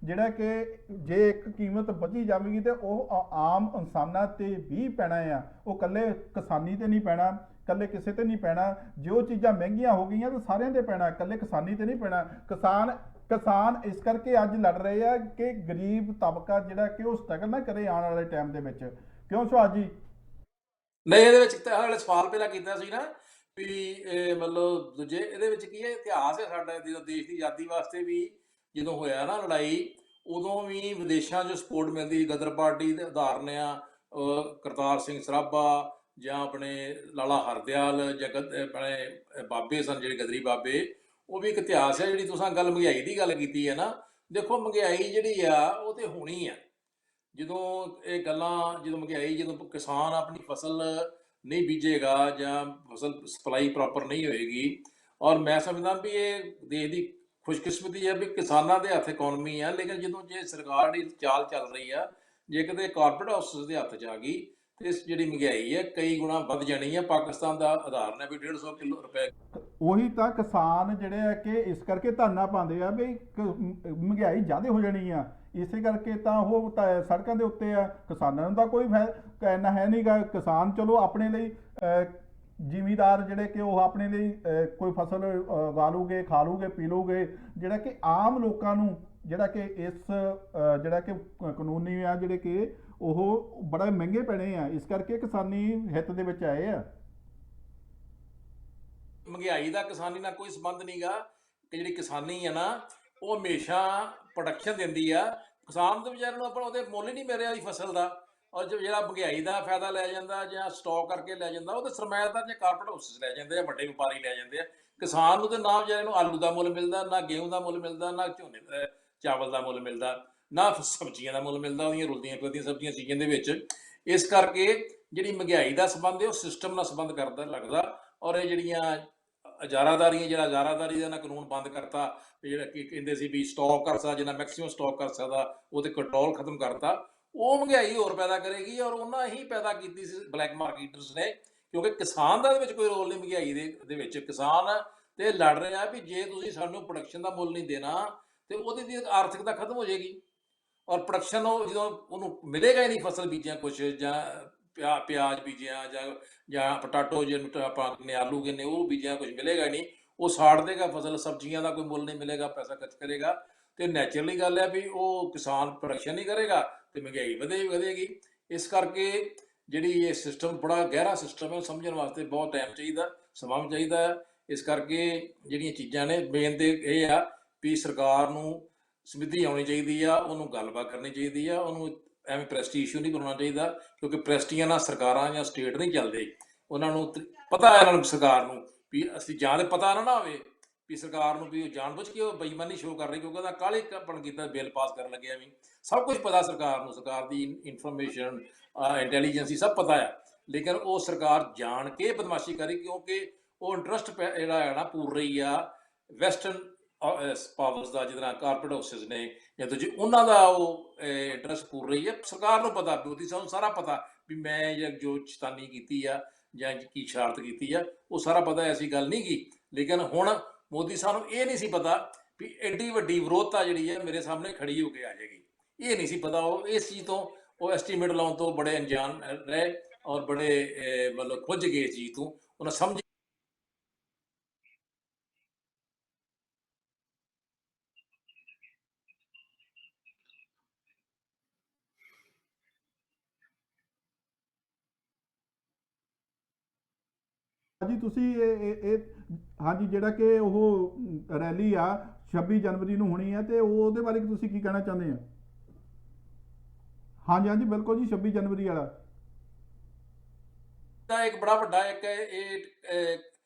ਜਿਹੜਾ ਕਿ ਜੇ ਇੱਕ ਕੀਮਤ ਵਧੀ ਜਾਵੇਗੀ ਤੇ ਉਹ ਆਮ ਇਨਸਾਨਾਂ ਤੇ ਵੀ ਪੈਣਾ ਆ, ਉਹ ਕੱਲੇ ਕਿਸਾਨੀ ਤੇ ਨਹੀਂ ਪੈਣਾ, ਕੱਲੇ ਕਿਸੇ ਤੇ ਨਹੀਂ ਪੈਣਾ। ਜੋ ਚੀਜ਼ਾਂ ਮਹਿੰਗੀਆਂ ਹੋ ਗਈਆਂ ਤਾਂ ਸਾਰਿਆਂ ਤੇ ਪੈਣਾ, ਕੱਲੇ ਕਿਸਾਨੀ ਤੇ ਨਹੀਂ ਪੈਣਾ। ਕਿਸਾਨ ਇਸ ਕਰਕੇ ਅੱਜ ਲੜ ਰਹੇ ਆ ਕਿ ਗਰੀਬ ਤਬਕਾ ਜਿਹੜਾ ਕਿ ਉਹ ਸਟਰਗਲ ਨਾ ਕਰੇ ਆਉਣ ਵਾਲੇ ਟਾਈਮ ਦੇ ਵਿੱਚ। ਕਿਉਂ ਸੁਭਾਸ਼ ਜੀ? ਨਹੀਂ, ਇਹਦੇ ਵਿੱਚ ਹਾਲੇ ਸਵਾਲ ਪਹਿਲਾਂ ਕੀਤਾ ਸੀ ਨਾ ਵੀ ਮਤਲਬ ਦੂਜੇ ਇਹਦੇ ਵਿੱਚ ਕੀ ਹੈ, ਇਤਿਹਾਸ ਹੈ ਸਾਡਾ। ਜਦੋਂ ਦੇਸ਼ ਦੀ ਆਜ਼ਾਦੀ ਵਾਸਤੇ ਵੀ ਜਦੋਂ ਹੋਇਆ ਨਾ ਲੜਾਈ, ਉਦੋਂ ਵੀ ਵਿਦੇਸ਼ਾਂ 'ਚੋਂ ਸਪੋਰਟ ਮਿਲਦੀ। ਗਦਰ ਪਾਰਟੀ ਦੇ ਉਦਾਹਰਨ ਆ ਕਰਤਾਰ ਸਿੰਘ ਸਰਾਭਾ ਜਾਂ ਆਪਣੇ ਲਾਲਾ ਹਰਦਿਆਲ ਜਾਂ ਆਪਣੇ ਬਾਬੇ ਸਨ ਜਿਹੜੇ ਗਦਰੀ ਬਾਬੇ, ਉਹ ਵੀ ਇੱਕ ਇਤਿਹਾਸ ਹੈ। ਜਿਹੜੀ ਤੁਸੀਂ ਗੱਲ ਮਹਿੰਗਾਈ ਦੀ ਗੱਲ ਕੀਤੀ ਹੈ ਨਾ, ਦੇਖੋ ਮਹਿੰਗਾਈ ਜਿਹੜੀ ਆ ਉਹ ਤੇ ਹੋਣੀ ਆ। ਜਦੋਂ ਇਹ ਗੱਲਾਂ, ਜਦੋਂ ਮਹਿੰਗਾਈ, ਜਦੋਂ ਕਿਸਾਨ ਆਪਣੀ ਫਸਲ ਨਹੀਂ ਬੀਜੇਗਾ ਜਾਂ ਫਸਲ ਸਪਲਾਈ ਪ੍ਰੋਪਰ ਨਹੀਂ ਹੋਏਗੀ, ਔਰ ਮੈਂ ਸਮਝਦਾ ਵੀ ਇਹ ਦੇਸ਼ ਦੀ ਖੁਸ਼ਕਿਸਮਤੀ ਹੈ ਵੀ ਕਿਸਾਨਾਂ ਦੇ ਹੱਥ ਇਕਨੋਮੀ ਆ। ਲੇਕਿਨ ਜਦੋਂ ਜੇ ਸਰਕਾਰ ਦੀ ਚਾਲ ਚੱਲ ਰਹੀ ਆ, ਜੇ ਕਿਤੇ ਕਾਰਪੋਰੇਟ ਹਾਊਸਿਸ ਦੇ ਹੱਥ 'ਚ ਆ ਗਈ ਤੇ ਇਸ ਜਿਹੜੀ ਮਹਿੰਗਾਈ ਹੈ ਕਈ ਗੁਣਾ ਵੱਧ ਜਾਣੀ ਹੈ। ਪਾਕਿਸਤਾਨ ਦਾ ਉਦਾਹਰਨ ਹੈ ਵੀ 150 ਕਿਲੋ ਰੁਪਏ ਉਹੀ ਤਾਂ ਕਿਸਾਨ ਜਿਹੜੇ ਆ ਕਿ ਇਸ ਕਰਕੇ ਧਰਨਾ ਪਾਉਂਦੇ ਆ ਵੀ ਮਹਿੰਗਾਈ ਜ਼ਿਆਦਾ ਹੋ ਜਾਣੀ ਆ, ਇਸੇ ਕਰਕੇ ਤਾਂ ਉਹ ਸੜਕਾਂ ਦੇ ਉੱਤੇ ਆ। ਕਿਸਾਨਾਂ ਨੂੰ ਤਾਂ ਕੋਈ ਇੰਨਾ ਹੈ ਨਹੀਂਗਾ। ਕਿਸਾਨ ਚਲੋ ਆਪਣੇ ਲਈ ਜ਼ਿਮੀਦਾਰ ਜਿਹੜੇ ਕਿ ਉਹ ਆਪਣੇ ਲਈ ਕੋਈ ਫਸਲ ਉਗਾ ਲੂਗੇ, ਖਾ ਲੂਗੇ, ਪੀ ਲੂਗੇ, ਜਿਹੜਾ ਕਿ ਆਮ ਲੋਕਾਂ ਨੂੰ ਜਿਹੜਾ ਕਿ ਇਸ ਜਿਹੜਾ ਕਿ ਕਾਨੂੰਨੀ ਆ ਜਿਹੜੇ ਕਿ ਉਹ ਬੜੇ ਮਹਿੰਗੇ ਪੈਣੇ ਆ, ਇਸ ਕਰਕੇ ਕਿਸਾਨੀ ਹਿੱਤ ਦੇ ਵਿੱਚ ਆਏ ਆ। ਮਹਿੰਗਾਈ ਦਾ ਕਿਸਾਨੀ ਨਾਲ ਕੋਈ ਸੰਬੰਧ ਨਹੀਂਗਾ ਕਿ ਜਿਹੜੀ ਕਿਸਾਨੀ ਆ ਨਾ ਉਹ ਹਮੇਸ਼ਾ ਪ੍ਰੋਡਕਸ਼ਨ ਦਿੰਦੀ ਆ। ਕਿਸਾਨ ਦੇ ਵਿਚਾਰੇ ਨੂੰ ਆਪਣਾ ਉਹਦੇ ਮੁੱਲ ਹੀ ਨਹੀਂ ਮਿਲ ਰਿਹਾ ਉਹਦੀ ਫਸਲ ਦਾ, ਔਰ ਜਿਹੜਾ ਮਹਿੰਗਾਈ ਦਾ ਫਾਇਦਾ ਲੈ ਜਾਂਦਾ ਜਾਂ ਸਟਾਕ ਕਰਕੇ ਲੈ ਜਾਂਦਾ ਉਹ ਤਾਂ ਸਰਮਾਇਆਦਾਰ ਜਾਂ ਕਾਰਪੋਰੇਟ ਹਾਊਸਿਸ ਲੈ ਜਾਂਦੇ ਆ, ਵੱਡੇ ਵਪਾਰੀ ਲੈ ਜਾਂਦੇ ਆ। ਕਿਸਾਨ ਨੂੰ ਤੇ ਨਾ ਵਿਚਾਰੇ ਨੂੰ ਆਲੂ ਦਾ ਮੁੱਲ ਮਿਲਦਾ, ਨਾ ਗੇਹੂੰ ਦਾ ਮੁੱਲ ਮਿਲਦਾ, ਨਾ ਝੋਨੇ ਦਾ ਚਾਵਲ ਦਾ ਮੁੱਲ ਮਿਲਦਾ, ਨਾ ਸਬਜ਼ੀਆਂ ਦਾ ਮੁੱਲ ਮਿਲਦਾ, ਉਹਦੀਆਂ ਰੁਲਦੀਆਂ ਫਿਰਦੀਆਂ ਸਬਜ਼ੀਆਂ ਸੀਜ਼ਨ ਦੇ ਵਿੱਚ। ਇਸ ਕਰਕੇ ਜਿਹੜੀ ਮਹਿੰਗਾਈ ਦਾ ਸੰਬੰਧ ਹੈ ਉਹ ਸਿਸਟਮ ਨਾਲ ਸੰਬੰਧ ਕਰਦਾ ਲੱਗਦਾ। ਔਰ ਇਹ ਜਿਹੜੀਆਂ ਇਜਾਰਾਦਾਰੀਆਂ, ਜਿਹੜਾ ਇਜਾਰਾਦਾਰੀ ਦਾ ਨਾ ਕਾਨੂੰਨ ਬੰਦ ਕਰਤਾ, ਜਿਹੜਾ ਕਿ ਕਹਿੰਦੇ ਸੀ ਵੀ ਸਟਾਕ ਕਰ ਸਕਦਾ, ਜਿੰਨਾ ਮੈਕਸੀਮਮ ਸਟਾਕ ਕਰ ਸਕਦਾ ਉਹ ਤੇ ਕੰਟਰੋਲ ਖਤਮ ਕਰਤਾ, ਉਹ ਮਹਿੰਗਾਈ ਹੋਰ ਪੈਦਾ ਕਰੇਗੀ। ਔਰ ਉਹਨਾਂ ਹੀ ਪੈਦਾ ਕੀਤੀ ਸੀ ਬਲੈਕ ਮਾਰਕੀਟਰਸ ਨੇ, ਕਿਉਂਕਿ ਕਿਸਾਨ ਦਾ ਵਿੱਚ ਕੋਈ ਰੋਲ ਨਹੀਂ ਮਹਿੰਗਾਈ ਦੇ ਵਿੱਚ। ਕਿਸਾਨ ਤੇ ਲੜ ਰਿਹਾ ਵੀ ਜੇ ਤੁਸੀਂ ਸਾਨੂੰ ਪ੍ਰੋਡਕਸ਼ਨ ਦਾ ਮੁੱਲ ਨਹੀਂ ਦੇਣਾ ਤੇ ਉਹਦੀ ਦੀ ਆਰਥਿਕਤਾ ਖਤਮ ਹੋ ਜਾਏਗੀ। ਔਰ ਪ੍ਰੋਡਕਸ਼ਨ ਉਹ ਜਦੋਂ ਉਹਨੂੰ ਮਿਲੇਗਾ ਹੀ ਨਹੀਂ, ਫਸਲ ਬੀਜਿਆ ਕੁਛ ਜਾਂ ਪਿਆਜ਼ ਬੀਜਿਆ ਜਾਂ ਪਟਾਟੋ ਜਿਹਨੂੰ ਆਪਾਂ ਕਹਿੰਦੇ ਆਲੂ ਕਹਿੰਦੇ ਉਹ ਬੀਜਿਆ ਕੁਝ ਮਿਲੇਗਾ ਨਹੀਂ, ਉਹ ਸਾੜ ਦੇਗਾ ਫਸਲ। ਸਬਜ਼ੀਆਂ ਦਾ ਕੋਈ ਮੁੱਲ ਨਹੀਂ ਮਿਲੇਗਾ, ਪੈਸਾ ਖਰਚ ਕਰੇਗਾ ਤੇ ਨੈਚੁਰਲੀ ਗੱਲ ਹੈ ਵੀ ਉਹ ਕਿਸਾਨ ਪ੍ਰੋਡਕਸ਼ਨ ਨਹੀਂ ਕਰੇਗਾ ਤੇ ਮਹਿੰਗਾਈ ਵਧੇਗੀ। ਇਸ ਕਰਕੇ ਜਿਹੜੀ ਇਹ ਸਿਸਟਮ ਬੜਾ ਗਹਿਰਾ ਸਿਸਟਮ ਹੈ, ਉਹ ਸਮਝਣ ਵਾਸਤੇ ਬਹੁਤ ਟਾਈਮ ਚਾਹੀਦਾ, ਸਮਾਂ ਵੀ ਚਾਹੀਦਾ ਹੈ। ਇਸ ਕਰਕੇ ਜਿਹੜੀਆਂ ਚੀਜ਼ਾਂ ਨੇ ਮੇਨ ਤੇ ਇਹ ਆ ਵੀ ਸਰਕਾਰ ਨੂੰ ਸਮਿਧੀ ਆਉਣੀ ਚਾਹੀਦੀ ਆ, ਉਹਨੂੰ ਗੱਲਬਾਤ ਕਰਨੀ ਚਾਹੀਦੀ ਆ, ਉਹਨੂੰ ਐਵੇਂ ਪ੍ਰੈਸਟੀ ਇਸ਼ੂ ਨਹੀਂ ਬਣਾਉਣਾ ਚਾਹੀਦਾ, ਕਿਉਂਕਿ ਪ੍ਰੈਸਟੀਆਂ ਨਾਲ ਸਰਕਾਰਾਂ ਜਾਂ ਸਟੇਟ ਨਹੀਂ ਚੱਲਦੇ। ਉਹਨਾਂ ਨੂੰ ਪਤਾ ਹੈ, ਇਹਨਾਂ ਨੂੰ ਸਰਕਾਰ ਨੂੰ ਵੀ ਅਸੀਂ ਜਾਂ ਤਾਂ ਪਤਾ ਨਾ ਹੋਵੇ ਵੀ ਸਰਕਾਰ ਨੂੰ ਵੀ ਉਹ ਜਾਣਬੁੱਝ ਕੇ ਉਹ ਬੇਈਮਾਨੀ ਸ਼ੋਅ ਕਰ ਰਹੀ, ਕਿਉਂਕਿ ਉਹਦਾ ਕਾਹਲੀ ਪਣ ਕੀਤਾ ਬਿੱਲ ਪਾਸ ਕਰਨ ਲੱਗਿਆ ਵੀ ਸਭ ਕੁਝ ਪਤਾ ਸਰਕਾਰ ਨੂੰ, ਸਰਕਾਰ ਦੀ ਇਨਫੋਰਮੇਸ਼ਨ ਇੰਟੈਲੀਜੈਂਸੀ ਸਭ ਪਤਾ ਆ, ਲੇਕਿਨ ਉਹ ਸਰਕਾਰ ਜਾਣ ਕੇ ਬਦਮਾਸ਼ੀ ਕਰੀ ਕਿਉਂਕਿ ਉਹ ਇੰਟਰਸਟ ਜਿਹੜਾ ਹੈ ਨਾ ਪੂਰ ਰਹੀ ਆ ਵੈਸਟਰਨ ਪਾਵਰਸ ਦਾ, ਜਿਹਦੇ ਨਾਲ ਕਾਰਪੋਰੇਟ ਹਾਊਸਿਸ ਨੇ ਜਾਂ ਦੂਜੇ ਉਹਨਾਂ ਦਾ ਉਹ ਇੰਟਰਸਟ ਪੂਰ ਰਹੀ ਹੈ। ਸਰਕਾਰ ਨੂੰ ਪਤਾ, ਮੋਦੀ ਸਾਹਿਬ ਨੂੰ ਸਾਰਾ ਪਤਾ ਵੀ ਮੈਂ ਜੋ ਸ਼ੈਤਾਨੀ ਕੀਤੀ ਆ ਜਾਂ ਕੀ ਸ਼ਰਾਰਤ ਕੀਤੀ ਆ, ਉਹ ਸਾਰਾ ਪਤਾ, ਐਸੀ ਗੱਲ ਨਹੀਂ ਗੀ। ਲੇਕਿਨ ਹੁਣ ਮੋਦੀ ਸਾਹਿਬ ਨੂੰ ਇਹ ਨਹੀਂ ਸੀ ਪਤਾ ਵੀ ਐਡੀ ਵੱਡੀ ਵਿਰੋਧਤਾ ਜਿਹੜੀ ਹੈ ਮੇਰੇ ਸਾਹਮਣੇ ਖੜੀ ਹੋ ਕੇ ਆ ਜਾਏਗੀ, ਇਹ ਨਹੀਂ ਸੀ ਪਤਾ। ਉਹ ਇਸ ਚੀਜ਼ ਤੋਂ ਉਹ ਐਸਟੀਮੇਟ ਲਾਉਣ ਤੋਂ ਬੜੇ ਅਣਜਾਣ ਰਹੇ ਔਰ ਬੜੇ ਮਤਲਬ ਖੁੱਝ ਗਏ ਇਸ ਚੀਜ਼ ਤੋਂ, ਉਹਨਾਂ ਸਮਝ ਹਾਂਜੀ ਤੁਸੀਂ ਇਹ ਹਾਂਜੀ ਜਿਹੜਾ ਕਿ ਉਹ ਰੈਲੀ ਆ 26 ਜਨਵਰੀ ਨੂੰ ਹੋਣੀ ਹੈ ਤੇ ਉਹਦੇ ਬਾਰੇ ਤੁਸੀਂ ਕੀ ਕਹਿਣਾ ਚਾਹੁੰਦੇ ਆ? ਹਾਂਜੀ ਹਾਂਜੀ ਬਿਲਕੁਲ ਜੀ, 26 ਜਨਵਰੀ ਵਾਲਾ ਦਾ ਇੱਕ ਬੜਾ ਵੱਡਾ ਇੱਕ ਇਹ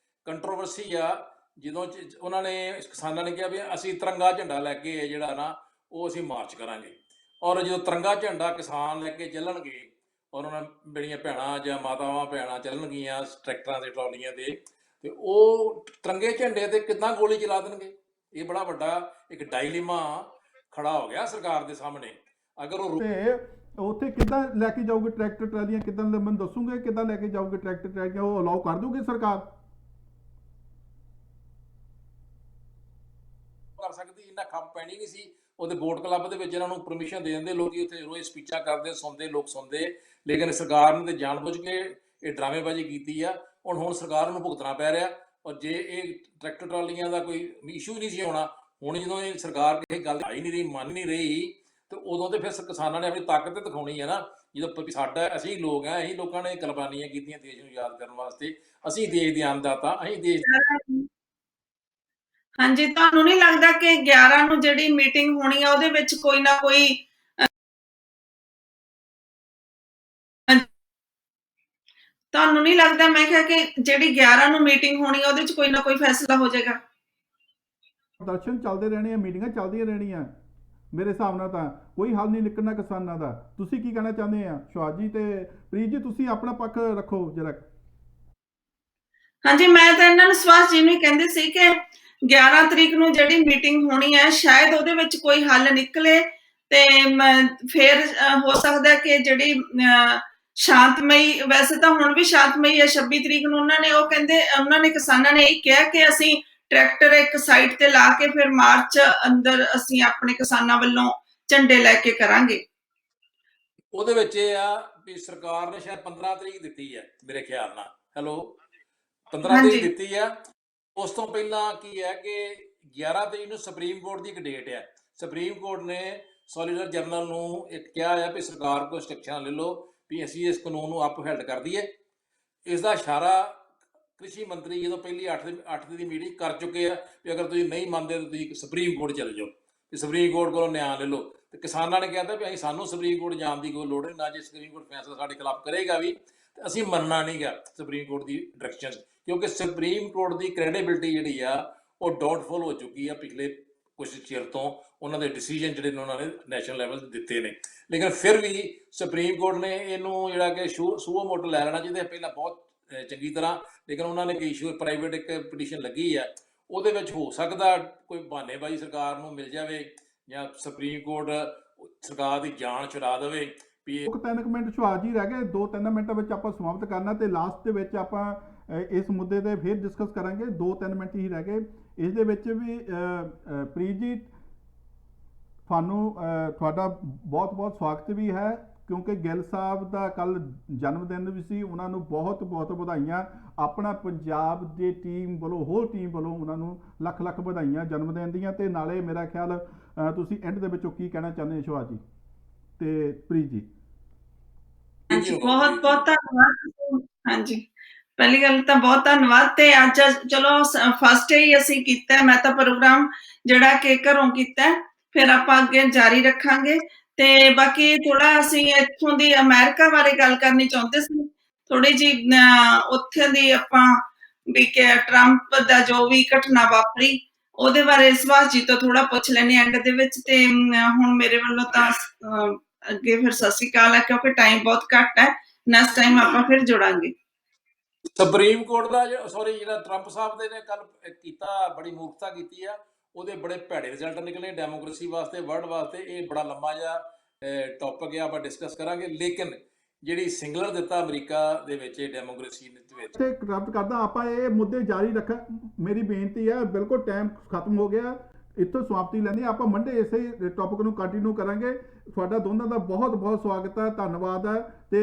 ਕੰਟਰੋਵਰਸੀ ਆ। ਜਦੋਂ ਉਹਨਾਂ ਨੇ ਕਿਸਾਨਾਂ ਨੇ ਕਿਹਾ ਵੀ ਅਸੀਂ ਤਿਰੰਗਾ ਝੰਡਾ ਲੈ ਕੇ ਜਿਹੜਾ ਨਾ ਉਹ ਅਸੀਂ ਮਾਰਚ ਕਰਾਂਗੇ, ਔਰ ਜਦੋਂ ਤਿਰੰਗਾ ਝੰਡਾ ਕਿਸਾਨ ਲੈ ਕੇ ਚੱਲਣਗੇ ਔਰ ਉਹਨਾਂ ਮੇਰੀਆਂ ਭੈਣਾਂ ਜਾਂ ਮਾਤਾਵਾਂ ਭੈਣਾਂ ਚੱਲਣਗੀਆਂ ਟਰੈਕਟਰਾਂ ਦੇ ਟਰਾਲੀਆਂ ਦੇ, ਤੇ ਉਹ ਤਿਰੰਗੇ ਝੰਡੇ ਤੇ ਕਿੱਦਾਂ ਗੋਲੀ ਚਲਾ ਦੇਣਗੇ। ਇਹ ਬੜਾ ਵੱਡਾ ਇੱਕ ਡਾਇਲੇਮਾ ਖੜਾ ਹੋ ਗਿਆ ਸਰਕਾਰ ਦੇ ਸਾਹਮਣੇ। ਅਗਰ ਉਹ ਤੇ ਉੱਥੇ ਕਿੱਦਾਂ ਲੈ ਕੇ ਜਾਓਗੇ ਟਰੈਕਟਰ ਟਰਾਲੀਆਂ, ਕਿੱਦਾਂ ਮੈਨੂੰ ਦੱਸੋਗੇ ਕਿੱਦਾਂ ਲੈ ਕੇ ਜਾਓਗੇ ਟਰੈਕਟਰ ਟਰਾਲੀਆਂ? ਉਹ ਅਲਾਉ ਕਰ ਦੋਗੇ ਸਰਕਾਰ? ਕਰ ਸਕਦੀ, ਇੰਨਾ ਖੱਪ ਪੈਣੀ ਨਹੀਂ ਸੀ। ਉਹਦੇ ਬੋਟ ਕਲੱਬ ਦੇ ਵਿੱਚ ਇਹਨਾਂ ਨੂੰ ਪਰਮਿਸ਼ਨ ਦੇ ਦਿੰਦੇ, ਲੋਕੀ ਉੱਥੇ ਰੋਜ਼ ਸਪੀਚਾਂ ਕਰਦੇ, ਸੁਣਦੇ, ਲੋਕ ਸੁਣਦੇ, ਲੇਕਿਨ ਸਰਕਾਰ ਨੇ ਤੇ ਜਾਣਬੁੱਝ ਕੇ ਇਹ ਡਰਾਮੇਬਾਜ਼ੀ ਕੀਤੀ ਆ। ਹੁਣ ਸਰਕਾਰ ਨੂੰ ਭੁਗਤਣਾ ਪੈ ਰਿਹਾ। ਔਰ ਜੇ ਇਹ ਟਰੈਕਟਰ ਟਰਾਲੀਆਂ ਦਾ ਕੋਈ ਇਸ਼ੂ ਨਹੀਂ ਸੀ ਹੋਣਾ, ਹੁਣ ਜਦੋਂ ਇਹ ਸਰਕਾਰ ਕਿਸੇ ਗੱਲ ਆਈ ਨਹੀਂ ਰਹੀ, ਮੰਨ ਨਹੀਂ ਰਹੀ, ਤੇ ਉਦੋਂ ਤੇ ਫਿਰ ਕਿਸਾਨਾਂ ਨੇ ਆਪਣੀ ਤਾਕਤ ਤੇ ਦਿਖਾਉਣੀ ਹੈ ਨਾ। ਜਦੋਂ ਸਾਡਾ ਅਸੀਂ ਲੋਕ ਆ, ਅਸੀਂ ਲੋਕਾਂ ਨੇ ਕੁਰਬਾਨੀਆਂ ਕੀਤੀਆਂ ਦੇਸ਼ ਨੂੰ ਯਾਦ ਕਰਨ ਵਾਸਤੇ, ਅਸੀਂ ਦੇਸ਼ ਦੇ ਅੰਨਦਾਤਾ, ਅਸੀਂ ਦੇਸ਼। ਹਾਂਜੀ, ਤੁਹਾਨੂੰ ਨਹੀਂ ਲੱਗਦਾ ਕਿ 11 ਨੂੰ ਜਿਹੜੀ ਮੀਟਿੰਗ ਹੋਣੀ ਆ ਉਹਦੇ ਵਿੱਚ ਕੋਈ ਨਾ ਕੋਈ ਤੁਹਾਨੂੰ ਨਹੀਂ ਲੱਗਦਾ, ਮੈਂ ਕਿਹਾ ਕਿ ਜਿਹੜੀ 11 ਨੂੰ ਮੀਟਿੰਗ ਹੋਣੀ ਆ ਉਹਦੇ ਵਿੱਚ ਕੋਈ ਨਾ ਕੋਈ ਫੈਸਲਾ ਹੋ ਜਾਏਗਾ? ਪ੍ਰਦਰਸ਼ਨ ਚੱਲਦੇ ਰਹਿਣੇ ਆ, ਮੀਟਿੰਗਾਂ ਚੱਲਦੀਆਂ ਰਹਿਣੀਆਂ, ਮੇਰੇ ਹਿਸਾਬ ਨਾਲ ਤਾਂ ਕੋਈ ਹੱਲ ਨਹੀਂ ਨਿਕਲਣਾ ਕਿਸਾਨਾਂ ਦਾ। ਤੁਸੀਂ ਕੀ ਕਹਿਣਾ ਚਾਹੁੰਦੇ ਆ ਸ਼ਵਾਜ ਜੀ ਤੇ ਪ੍ਰੀਤ ਜੀ? ਤੁਸੀਂ ਆਪਣਾ ਪੱਖ ਰੱਖੋ ਜਰਾ। ਹਾਂਜੀ, ਮੈਂ ਤਾਂ ਇਹਨਾਂ ਨੂੰ ਸਵਾਸ ਜੀ ਨੂੰ ਹੀ ਕਹਿੰਦੇ ਸੀ ਕਿ 11 ਤਰੀਕ ਨੂੰ ਜਿਹੜੀ ਮੀਟਿੰਗ ਹੋਣੀ ਹੈ ਸ਼ਾਇਦ ਉਹਦੇ ਵਿੱਚ ਕੋਈ ਹੱਲ ਨਿਕਲੇ ਤੇ ਫਿਰ ਹੋ ਸਕਦਾ ਕਿ ਜਿਹੜੀ ਸ਼ਾਂਤਮਈ, ਵੈਸੇ ਤਾਂ ਹੁਣ ਵੀ ਸ਼ਾਂਤਮਈ ਹੈ। 26 ਤਰੀਕ ਨੂੰ ਉਹਨਾਂ ਨੇ ਕਿਸਾਨਾਂ ਨੇ ਇਹ ਕਿਹਾ ਕਿ ਅਸੀਂ ਟਰੈਕਟਰ ਇੱਕ ਸਾਈਡ ਤੇ ਲਾ ਕੇ ਫਿਰ ਮਾਰਚ ਅੰਦਰ ਅਸੀਂ ਆਪਣੇ ਕਿਸਾਨਾਂ ਵੱਲੋਂ ਝੰਡੇ ਲੈ ਕੇ ਕਰਾਂਗੇ। ਉਹਦੇ ਵਿੱਚ ਇਹ ਆ ਵੀ ਸਰਕਾਰ ਨੇ ਸ਼ਾਇਦ 15 ਤਰੀਕ ਦਿੱਤੀ ਹੈ ਮੇਰੇ ਖਿਆਲ ਨਾਲ। ਹੈਲੋ, 15 ਹਾਂਜੀ। ਤਰੀਕ ਦਿੱਤੀ ਆ। ਉਸ ਤੋਂ ਪਹਿਲਾਂ ਕੀ ਹੈ ਕਿ 11 ਤਰੀਕ ਨੂੰ ਸੁਪਰੀਮ ਕੋਰਟ ਦੀ ਇੱਕ ਡੇਟ ਹੈ। ਸੁਪਰੀਮ ਕੋਰਟ ਨੇ ਸੋਲੀਸਿਟਰ ਜਨਰਲ ਨੂੰ ਇੱਕ ਕਿਹਾ ਹੈ ਵੀ ਸਰਕਾਰ ਕੋਲ ਇੰਸਟਰਕਸ਼ਨ ਲੈ ਲਓ ਵੀ ਅਸੀਂ ਇਸ ਕਾਨੂੰਨ ਨੂੰ ਅਪਹੈਲਡ ਕਰ ਦਈਏ। ਇਸ ਦਾ ਇਸ਼ਾਰਾ ਕ੍ਰਿਸ਼ੀ ਮੰਤਰੀ ਜਦੋਂ ਪਹਿਲੀ 8 ਦੀ ਮੀਟਿੰਗ ਕਰ ਚੁੱਕੇ ਆ ਵੀ ਅਗਰ ਤੁਸੀਂ ਨਹੀਂ ਮੰਨਦੇ ਤਾਂ ਤੁਸੀਂ ਸੁਪਰੀਮ ਕੋਰਟ ਚਲੇ ਜਾਓ ਤੇ ਸੁਪਰੀਮ ਕੋਰਟ ਕੋਲੋਂ ਨਿਆਂ ਲੈ ਲਓ। ਤੇ ਕਿਸਾਨਾਂ ਨੇ ਕਹਿੰਦਾ ਵੀ ਅਸੀਂ ਸਾਨੂੰ ਸੁਪਰੀਮ ਕੋਰਟ ਜਾਣ ਦੀ ਕੋਈ ਲੋੜ ਨਹੀਂ, ਨਾ ਜੇ ਸੁਪਰੀਮ ਕੋਰਟ ਫੈਸਲਾ ਸਾਡੇ ਖਿਲਾਫ ਕਰੇਗਾ ਵੀ ਤੇ ਅਸੀਂ ਮੰਨਣਾ ਨਹੀਂ ਗਾ ਸੁਪਰੀਮ ਕੋਰਟ ਦੀ ਡਾਇਰੈਕਸ਼ਨ, ਕਿਉਂਕਿ ਸੁਪਰੀਮ ਕੋਰਟ ਦੀ ਕ੍ਰੈਡੀਬਿਲਿਟੀ ਜਿਹੜੀ ਆ ਉਹ ਡਾਊਨਫਾਲ ਹੋ ਚੁੱਕੀ ਆ ਪਿਛਲੇ ਕੁਝ ਚਿਰ ਤੋਂ। ਉਹਨਾਂ ਦੇ ਡਿਸੀਜਨ ਜਿਹੜੇ ਨੇ ਉਹਨਾਂ ਨੇ ਨੈਸ਼ਨਲ ਲੈਵਲ ਤੇ ਦਿੱਤੇ ਨੇ, ਲੇਕਿਨ ਫਿਰ ਵੀ ਸੁਪਰੀਮ ਕੋਰਟ ਨੇ ਇਹਨੂੰ ਜਿਹੜਾ ਕਿ ਸੂਓ ਮੋਟੋ ਲੈ ਲੈਣਾ ਚਾਹੀਦਾ ਪਹਿਲਾਂ ਬਹੁਤ ਚੰਗੀ ਤਰ੍ਹਾਂ। ਲੇਕਿਨ ਉਹਨਾਂ ਨੇ ਇਸ਼ੂ ਪ੍ਰਾਈਵੇਟ ਇੱਕ ਪਟੀਸ਼ਨ ਲੱਗੀ ਆ, ਉਹਦੇ ਵਿੱਚ ਹੋ ਸਕਦਾ ਕੋਈ ਬਹਾਨੇਬਾਜ਼ੀ ਸਰਕਾਰ ਨੂੰ ਮਿਲ ਜਾਵੇ ਜਾਂ ਸੁਪਰੀਮ ਕੋਰਟ ਸਰਕਾਰ ਦੀ ਜਾਨ ਛੁਡਾ ਦੇਵੇ ਵੀ 3 ਮਿੰਟ ਸੁਹਾਸ ਜੀ ਰਹਿ ਗਏ, 2-3 ਮਿੰਟਾਂ ਵਿੱਚ ਆਪਾਂ ਸਮਾਪਤ ਕਰਨਾ ਤੇ ਲਾਸਟ ਦੇ ਵਿੱਚ ਆਪਾਂ ਇਸ ਮੁੱਦੇ ਤੇ ਫਿਰ ਡਿਸਕਸ ਕਰਾਂਗੇ। 2-3 ਮਿੰਟ ਹੀ ਰਹਿ ਗਏ। ਇਸ ਦੇ ਵਿੱਚ ਵੀ ਪ੍ਰੀਤ ਜੀ ਤੁਹਾਡਾ ਬਹੁਤ ਸਵਾਗਤ ਵੀ ਹੈ, ਕਿਉਂਕਿ ਗਿੱਲ ਸਾਹਿਬ ਦਾ ਕੱਲ ਜਨਮ ਦਿਨ ਵੀ ਸੀ। ਉਹਨਾਂ ਨੂੰ ਬਹੁਤ ਵਧਾਈਆਂ ਆਪਣਾ ਪੰਜਾਬ ਦੀ ਟੀਮ ਵੱਲੋਂ, ਹੋਰ ਟੀਮ ਵੱਲੋਂ ਉਹਨਾਂ ਨੂੰ ਲੱਖ ਵਧਾਈਆਂ ਜਨਮ ਦਿਨ ਦੀਆਂ। ਤੇ ਨਾਲੇ ਮੇਰਾ ਖਿਆਲ ਤੁਸੀਂ ਐਂਡ ਦੇ ਵਿੱਚੋਂ ਕੀ ਕਹਿਣਾ ਚਾਹੁੰਦੇ ਹੋ ਸੁਹਾਸ ਜੀ ਤੇ ਪ੍ਰੀਤ ਜੀ? ਬਹੁਤ ਧੰਨਵਾਦ। ਹਾਂਜੀ, ਪਹਿਲੀ ਗੱਲ ਤਾਂ ਬਹੁਤ ਧੰਨਵਾਦ। ਤੇ ਅੱਜ ਚਲੋ ਫਸਟ ਹੀ ਅਸੀਂ ਕੀਤਾ, ਮੈਂ ਤਾਂ ਪ੍ਰੋਗਰਾਮ ਜਿਹੜਾ ਕਿ ਘਰੋਂ ਕੀਤਾ, ਫਿਰ ਆਪਾਂ ਅੱਗੇ ਜਾਰੀ ਰੱਖਾਂਗੇ। ਤੇ ਬਾਕੀ ਥੋੜਾ ਅਸੀਂ ਇੱਥੋਂ ਦੀ ਅਮਰੀਕਾ ਬਾਰੇ ਗੱਲ ਕਰਨੀ ਚਾਹੁੰਦੇ ਸੀ, ਥੋੜੀ ਜੀ ਉੱਥੇ ਦੀ ਆਪਾਂ ਵੀ ਕਿ ਟਰੰਪ ਦਾ ਜੋ ਵੀ ਘਟਨਾ ਵਾਪਰੀ ਉਹਦੇ ਬਾਰੇ ਸੁਭਾਸ਼ ਜੀ ਤੋਂ ਥੋੜਾ ਪੁੱਛ ਲੈਣੇ ਐਂਡ ਦੇ ਵਿੱਚ। ਤੇ ਹੁਣ ਮੇਰੇ ਵੱਲੋਂ ਤਾਂ ਅੱਗੇ ਫਿਰ ਸਤਿ ਸ਼੍ਰੀ ਅਕਾਲ ਹੈ, ਕਿਉਂਕਿ ਟਾਈਮ ਬਹੁਤ ਘੱਟ ਹੈ। ਨੈਕਸਟ ਟਾਈਮ ਆਪਾਂ ਫਿਰ ਜੁੜਾਂਗੇ। ਸੁਪਰੀਮ ਕੋਰਟ ਦਾ ਜਿਹੜਾ ਟਰੰਪ ਸਾਹਿਬ ਦੇ ਨੇ ਕੱਲ ਕੀਤਾ, ਬੜੀ ਮੂਰਖਤਾ ਕੀਤੀ ਆ। ਉਹਦੇ ਬੜੇ ਭੈੜੇ ਰਿਜ਼ਲਟ ਨਿਕਲੇ ਡੈਮੋਕ੍ਰੇਸੀ ਵਾਸਤੇ, ਵਰਲਡ ਵਾਸਤੇ। ਇਹ ਬੜਾ ਲੰਮਾ ਜਿਹਾ ਟੌਪਿਕ ਆ, ਆਪਾਂ ਡਿਸਕਸ ਕਰਾਂਗੇ। ਲੇਕਿਨ ਜਿਹੜੀ ਸਿੰਗਲਰ ਦਿੱਤਾ ਅਮਰੀਕਾ ਦੇ ਵਿੱਚ ਡੈਮੋਕ੍ਰੇਸੀ ਦੇ ਵਿੱਚ ਤੇ ਕਰਪਟ ਕਰਦਾ, ਆਪਾਂ ਇਹ ਮੁੱਦੇ ਜਾਰੀ ਰੱਖਾਂ। ਮੇਰੀ ਬੇਨਤੀ ਹੈ, ਬਿਲਕੁਲ ਟਾਈਮ ਖਤਮ ਹੋ ਗਿਆ, ਇੱਥੋਂ ਸਮਾਪਤੀ ਲੈਂਦੇ ਆਪਾਂ ਮੰਡੇ ਇਸੇ ਟੌਪਿਕ ਨੂੰ ਕੰਟੀਨਿਊ ਕਰਾਂਗੇ। ਤੁਹਾਡਾ ਦੋਨਾਂ ਦਾ ਬਹੁਤ ਸਵਾਗਤ ਹੈ, ਧੰਨਵਾਦ ਹੈ। ਤੇ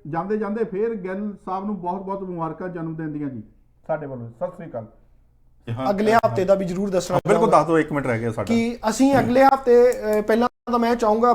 ਜਾਂਦੇ ਫੇਰ ਗਿੱਲ ਸਾਹਿਬ ਨੂੰ ਬਹੁਤ ਮੁਬਾਰਕਾਂ ਜਨਮ ਦਿਨ ਦੀਆਂ ਜੀ ਸਾਡੇ ਵੱਲੋਂ। ਸਤਿ ਸ੍ਰੀ ਅਕਾਲ। ਅਗਲੇ ਹਫਤੇ ਦਾ ਵੀ ਜ਼ਰੂਰ ਦੱਸਣਾ, ਬਿਲਕੁਲ ਦੱਸ ਦਿਓ, 1 ਮਿੰਟ ਰਹਿ ਗਿਆ ਸਾਡਾ, ਕਿ ਅਸੀਂ ਅਗਲੇ ਹਫਤੇ ਪਹਿਲਾਂ ਤਾਂ ਮੈਂ ਚਾਹੂੰਗਾ